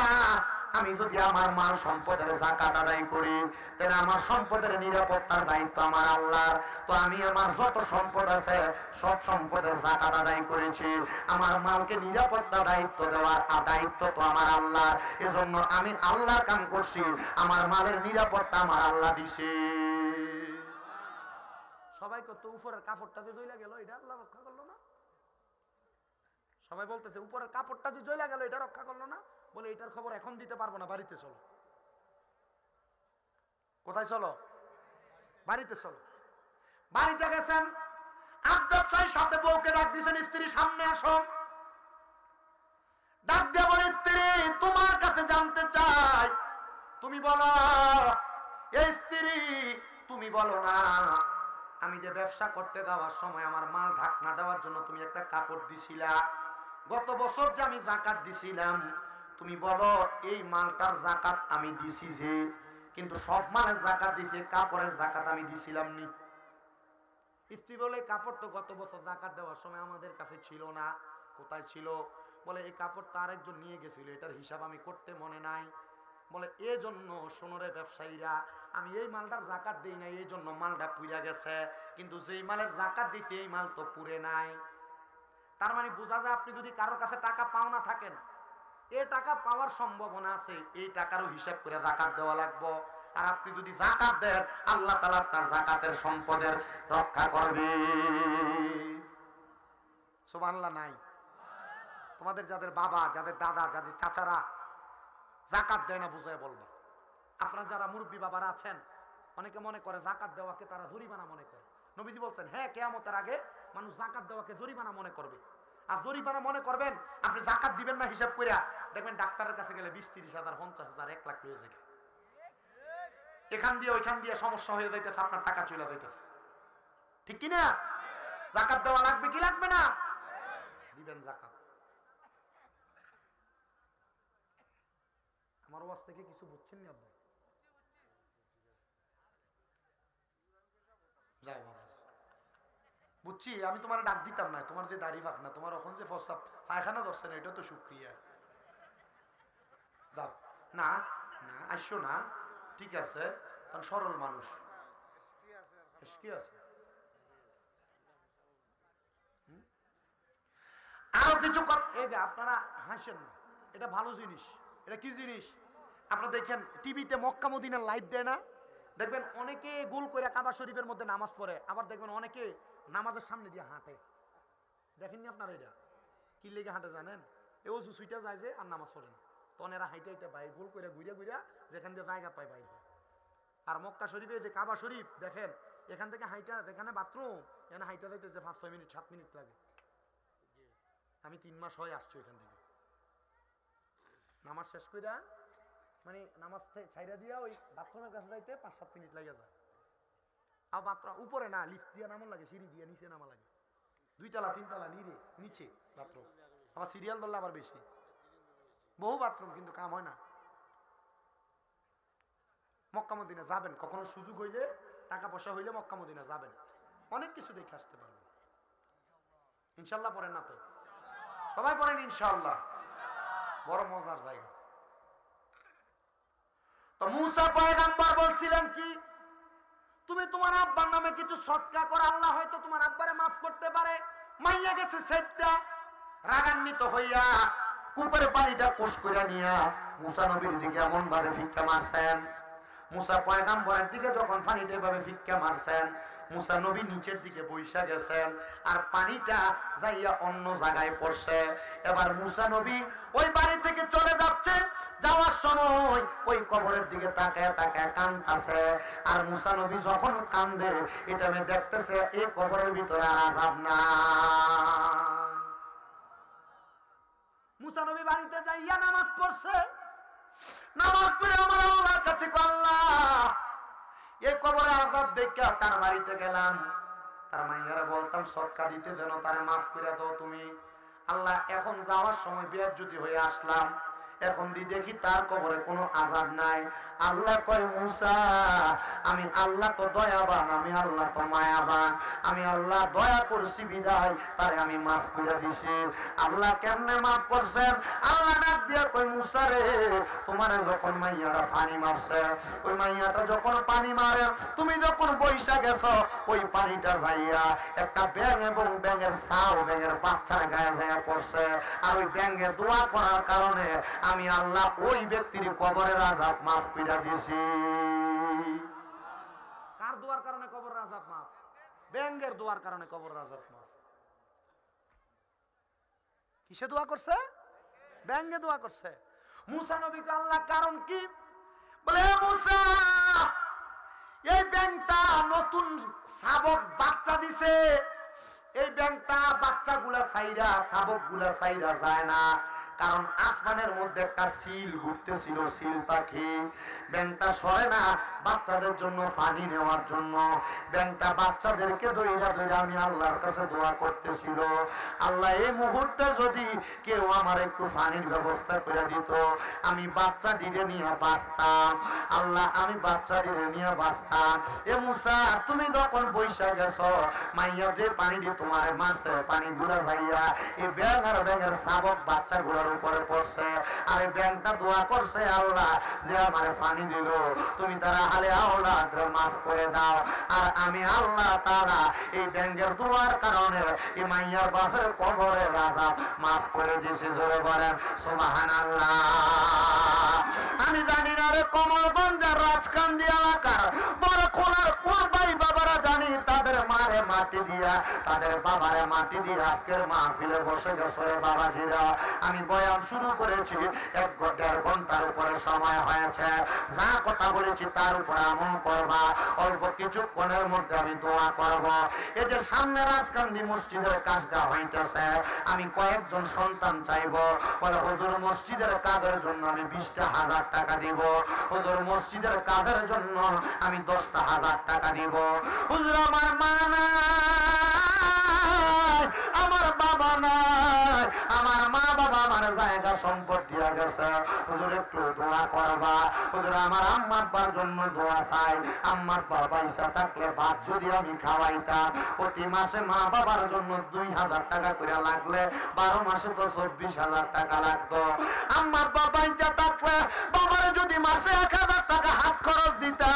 S1: আমি যদি আমার মাল সম্পদের যাকাত আদায় করি, তাহলে আমার সম্পদের নিরাপত্তার দায়িত্ব আমার আল্লাহর। তো আমি আমার যত সম্পদ আছে সব সম্পদের যাকাত আদায় করেছি, আমার মালকে নিরাপত্তা দায়িত্ব দেওয়ার দায়িত্ব তো আমার আল্লাহর। এজন্য আমি আল্লাহর কাম করছি, আমার মালের নিরাপত্তা আমার আল্লাহ দিছে। সবাই কত উপরের কাপড়টা যে জ্বলে গেল, এটা আল্লাহ রক্ষা করলো না? সবাই বলতেছে উপরের কাপড়টা যে জ্বলে গেল, এটা রক্ষা করলো না? বলে এটার খবর এখন দিতে পারবো না, বাড়িতে চলো। কোথায় চলো? বাড়িতে চলো। বাড়িতে গেছেন, ব্যবসায়ীর সাথে বউকে ডাক দিয়েছেন, স্ত্রী সামনে আসো। ডাক দিয়ে বলে, স্ত্রী তোমার কাছে জানতে চাই, তুমি বলো। এই স্ত্রী তুমি বলো না, আমি যে ব্যবসা করতে যাওয়ার সময় আমার মাল ঢাকনা দেওয়ার জন্য তুমি একটা কাপড় দিছিলা, গত বছর যে আমি যাকাত দিছিলাম, তুমি বলো এই মালটার যাকাত আমি দিছি যে, কিন্তু সব মালের যাকাত দিছি, কাপড়ের যাকাত আমি দিছিলাম নি। স্ত্রী বলে, কাপড় তো গত বছর যাকাত দেওয়ার সময় আমাদের কাছে ছিল না। কোথায় ছিল? বলে এই কাপড়টা আরেকজন নিয়ে গেছিল, এটার হিসাব আমি করতে মনে নাই। বলে এই জন্য সোনরে ব্যবসায়ীরা, আমি এই মালটার যাকাত দেই নাই, এই জন্য মালটা পুড়ে গেছে, কিন্তু যেই মালের যাকাত দিছি এই মাল তো পুড়ে নাই। তার মানে বোঝা যায়, আপনি যদি কারোর কাছে টাকা পাওনা থাকেন, এই টাকা পাওয়ার সম্ভাবনা আছে, এই টাকারও হিসাব করে যাকাত দেওয়া লাগবে। আর আপনি যদি যাকাত দেন, আল্লাহ তাআলা আপনার যাকাতের সম্পদের রক্ষা করবে। সুবহানাল্লাহ নাই? তোমাদের যাদের বাবা, যাদের দাদা, যাদের চাচারা যাকাত দেয় না, বুঝায় বলবা। আপনার যারা মুরব্বী বাবারা আছেন, অনেকে মনে করে যাকাত দেওয়াকে তারা জরিমানা মনে করে। নবীজি বলছেন, হ্যাঁ, কিয়ামতের আগে মানুষ যাকাত দেওয়াকে জরিমানা মনে করবে। আর জরিমানা মনে করবেন, আপনি যাকাত দিবেন না হিসাব কইরা, দেখবেন ডাক্তারের কাছে গেলে 20-30 হাজার, 50 হাজার, 1 লাখ হয়ে যায়। এখান দিয়ে ওইখান দিয়ে সমস্যা হয়ে যাইতেছে, আপনার টাকা চলে যাইতেছে। ঠিক কিনা? যাকাত দেওয়া লাগবে কি লাগবে না? দিবেন যাকাত। আমার ওয়াজ থেকে কিছু বুঝছেন না আপনি?
S2: বুঝছি, আমি তোমার ডাক দিতাম না, তোমার যে দাড়ি ফাঁক না, তোমার এখন যে ফসাব পায়খানা ধরছে না, এটা তো শুক্রিয়া। যাও না না আসো না, ঠিক আছে, কারণ সরল মানুষ। কি আছে আরো কিছু কথা, এই যে আপনারা হাসেন না, এটা ভালো জিনিস। এটা কি জিনিস? আপনারা দেখেন টিভিতে মক্কা মদিনার লাইভ দেয় না, দেখবেন অনেকে গোল করে কাবা শরীফের মধ্যে নামাজ পড়ে, আবার দেখবেন অনেকে নামাজের সামনে দিয়ে হাঁটে। দেখেননি আপনারা এটা কি লেগে হাঁটে জানেন? এই অজু সুইটা যায় যে আর নামাজ পড়ে না, তখন এরা হাইটে হাইটে বাইর গোল করে ঘুরে ঘুরে যেখান দিয়ে জায়গা পায় বাইর হয়। আর মক্কা শরীফে যে কাবা শরীফ দেখেন, এখান থেকে হাইটা, যেখানে বাথরুম এখানে হাইটা যাইতে যে 5-6 মিনিট 7 মিনিট লাগে। আমি 3 মাস হয় আসছি এখান থেকে, নামাজ শেষ করে মানে নামাজ ছাইরা দিয়া ওই বাথরুমের কাছে যাইতে 5-7 মিনিট লাগে যায়। আর বাথরুম উপরে না, লিফট দিয়ে নামা লাগে, সিঁড়ি দিয়ে নিচে নামা লাগে, 2 তলা 3 তলা নিচে বাথরুম, আবার সিরিয়াল ধরলে আবার বেশি, বহু বাথরুম, কিন্তু কাম হয় না। মক্কা মদিনা যাবেন, কখনো সুযোগ হইলে, টাকা পয়সা হইলে মক্কা মদিনা যাবেন, অনেক কিছু দেখে আসতে পারবেন। ইনশাল্লাহ পড়েন না তো? সবাই পড়েন ইনশাল্লাহ, বড় মজার জায়গা। তো মুসা পয়গম্বর বলছিলেন কি, তুমি তোমার আব্বার নামে কিছু সদকা করো, আল্লাহ হয়তো তোমার আব্বারে মাফ করতে পারে। মাইয়া গেছে সেটা রাগান্বিত হইয়া কূপের পানিটা কোষ করে নিয়া মুসা নবীর দিকে এমন ভাবে ফিক্কা মারছেন। মুসা পয়গম্বরের দিকে যখন পানিটা এভাবে ফিক্কা মারছেন, মুসা নবী নিচের দিকে বৈশা গেছেন, আর পানিটা যাইয়া অন্য জায়গায় পড়ছে। এবার মুসা নবী ওই বাড়ি থেকে চলে যাচ্ছে, যাওয়ার সময় ওই কবরের দিকে তাকায় তাকায় কাঁদতেছে। আর মুসা নবী যখন কান্দে, এটা আমি দেখতেছে এই কবরের ভিতরে আযাব না। মুসা নবী বাড়িতে যাইয়া নামাজ পড়ছে, নামাজ পড়ে আমার আল্লাহর কাছে আল্লাহ, এই কবরে আযাব দেখা তার বাড়িতে গেলাম, তার মাইয়ারা বলতাম সদকা দিতে যেন তারে মাফ করে দাও তুমি। আল্লাহ এখন যাওয়ার সময় বেয়াজ্জতি হয়ে আসলাম, এখন দেখি তার কবরে কোনো আযাব নাই। আল্লাহ কয় মুসা, আমি আল্লাহ তো দয়াবান, আমি আল্লাহ তো মায়াবান, আমি আল্লাহ দয়া করছি বিদায় তারে আমি মাফ করে দিছি। আল্লাহ কেমনে মাফ করছেন? আল্লাহ ডাক দিয়া কয় মুসা রে, তোমারে যখন মাইয়াটা পানি মারছে, ওই মাইয়াটা যখন পানি মারে, তুমি যখন বৈশা গেছো, ওই পানিটা যাইয়া একটা ব্যাঙ এবং ব্যাঙের ছাও ব্যাঙের বাচ্চার গায়ে যাইয়া পড়ছে। আর ওই ব্যাঙের দোয়া করার কারণে আমি আল্লাহ ওই ব্যক্তির কবরের আযাব মাফ করে দিয়েছি। কার দোয়ার কারণে কবরের আযাব মাফ? ব্যাঙের দোয়ার কারণে কবরের আযাব মাফ। কিসে দোয়া করছে? ব্যাঙে দোয়া করছে। মুসা নবীকে আল্লাহ কারণ কি বলে, মুসা এই ব্যাঙটা নতুন শাবক বাচ্চা দিছে, এই ব্যাঙটা বাচ্চাগুলা ছাইরা শাবকগুলা ছাইরা যায় না, কারণ আসমানের মধ্যে একটা সিল ঘুরতেছিল, সিল পাখি। ব্যাঙটা সরে না বাচ্চাদের জন্য পানি নেওয়ার জন্য। ব্যাঙটা বাচ্চাদেরকে ধইরা ধইরা আমি আল্লাহর কাছে দোয়া করতেছিল, আল্লাহ এই মুহূর্তে যদি কেউ আমার একটু পানির ব্যবস্থা করে দিত, আমি বাচ্চা দিলে নিয়ে বাঁচতাম। আল্লাহ আমি বাচ্চা দিলে নিয়ে বাঁচতাম। এ মুসা, তুমি যখন বৈশা গেছো, মাইয়া যে পানি দিয়ে তোমার মাছে পানি গুলা যাইয়া এই ব্যাঙ আর ব্যাঙের শাবক বাচ্চা গুলার উপরে পড়ছে। আর এই ব্যাঙটা দোয়া করছে, আল্লাহ যে আমার পানি দিল, তুমি তারা হালে আওলাদ মাফ করে দাও। আর আমি আল্লাহ তাআলা এই ব্যাঙের দোয়ার কারণে এই মাইয়ার বাপের কবরের আযাব মাফ করে দিয়েছি। জোরে বলেন সুবহানাল্লাহ। আমি জানি না রে কমলগঞ্জের রাজকান্দি এলাকার বড় খোলার কুরবাই বাবারা জানি তাদের মারে মাটি দিয়া, তাদের বাবারে মাটি দিয়ে আজকের মাহফিলে বসে গেছে বাবাজিরা। আমি বয়ান শুরু করেছি, 1-1.5 ঘন্টার উপরে সময় হয়েছে। যা কথা বলেছি তার উপর আমল করবা। অল্প কিছুক্ষণের মধ্যে আমি দোয়া করব। এই যে সামনে রাজকান্দি মসজিদের কাজটা হইতেছে, আমি কয়েকজন সন্তান চাইব, বলে হুজুর মসজিদের কাজের জন্য আমি 20,000 টাকা দিব, হুজুর মসজিদের কাজের জন্য আমি 10,000 টাকা দিব। হুজুর আমার মা নাই, আমার বাবা নাই, আমার মা বাবা আমার জায়গা সম্পদ দিয়া গেছে, হুজুর একটু দোয়া করবা। হুজুর আমার আম্মা আব্বার জন্য দোয়া চাই, আম্মা আব্বা পয়সা থাকলে ভাত যদি আমি খাওয়াইতাম, প্রতি মাসে মা বাবার জন্য 2000 টাকা করে লাগলে 12 মাসে তো 24,000 টাকা লাগতো। আম্মা আব্বা পয়সা থাকলে বাবার যদি মাসে 1000 টাকা হাত খরচ দিতা,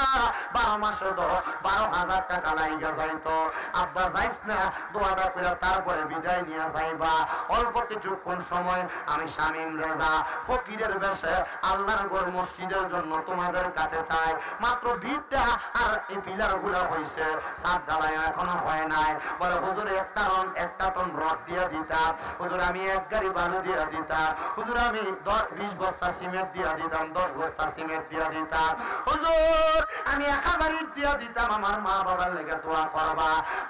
S2: 12 মাসে তো 12,000 টাকা লাইগা যাইতো। আব্বা যাইস না, দোয়াটা করে তারপরে বিদায় নিয়ে যাইবা। অল্প কিছুক্ষণ সময় আমি শামীম রেজা ফকিরের বেশে আল্লাহর ঘর মসজিদের জন্য তোমাদের কাছে চাই। মাত্র ভিড়টা আর এই পিলার গুলা হয়েছে, ছাদ ঢালাই এখনো হয় নাই। বলে হুজুর একটা টন রড দিয়ে দিতাম, হুজুর আমি 1 গাড়ি বালু দিয়ে দিতাম, হুজুর আমি 20 বস্তা সিমেন্ট দিয়ে দিতাম, 10 বস্তা সিমেন্ট দিয়ে দিতাম, হুজুর আমি 1000 ইট দিয়ে দিতাম। আমার মা বাবার লেগে দোয়া করবা।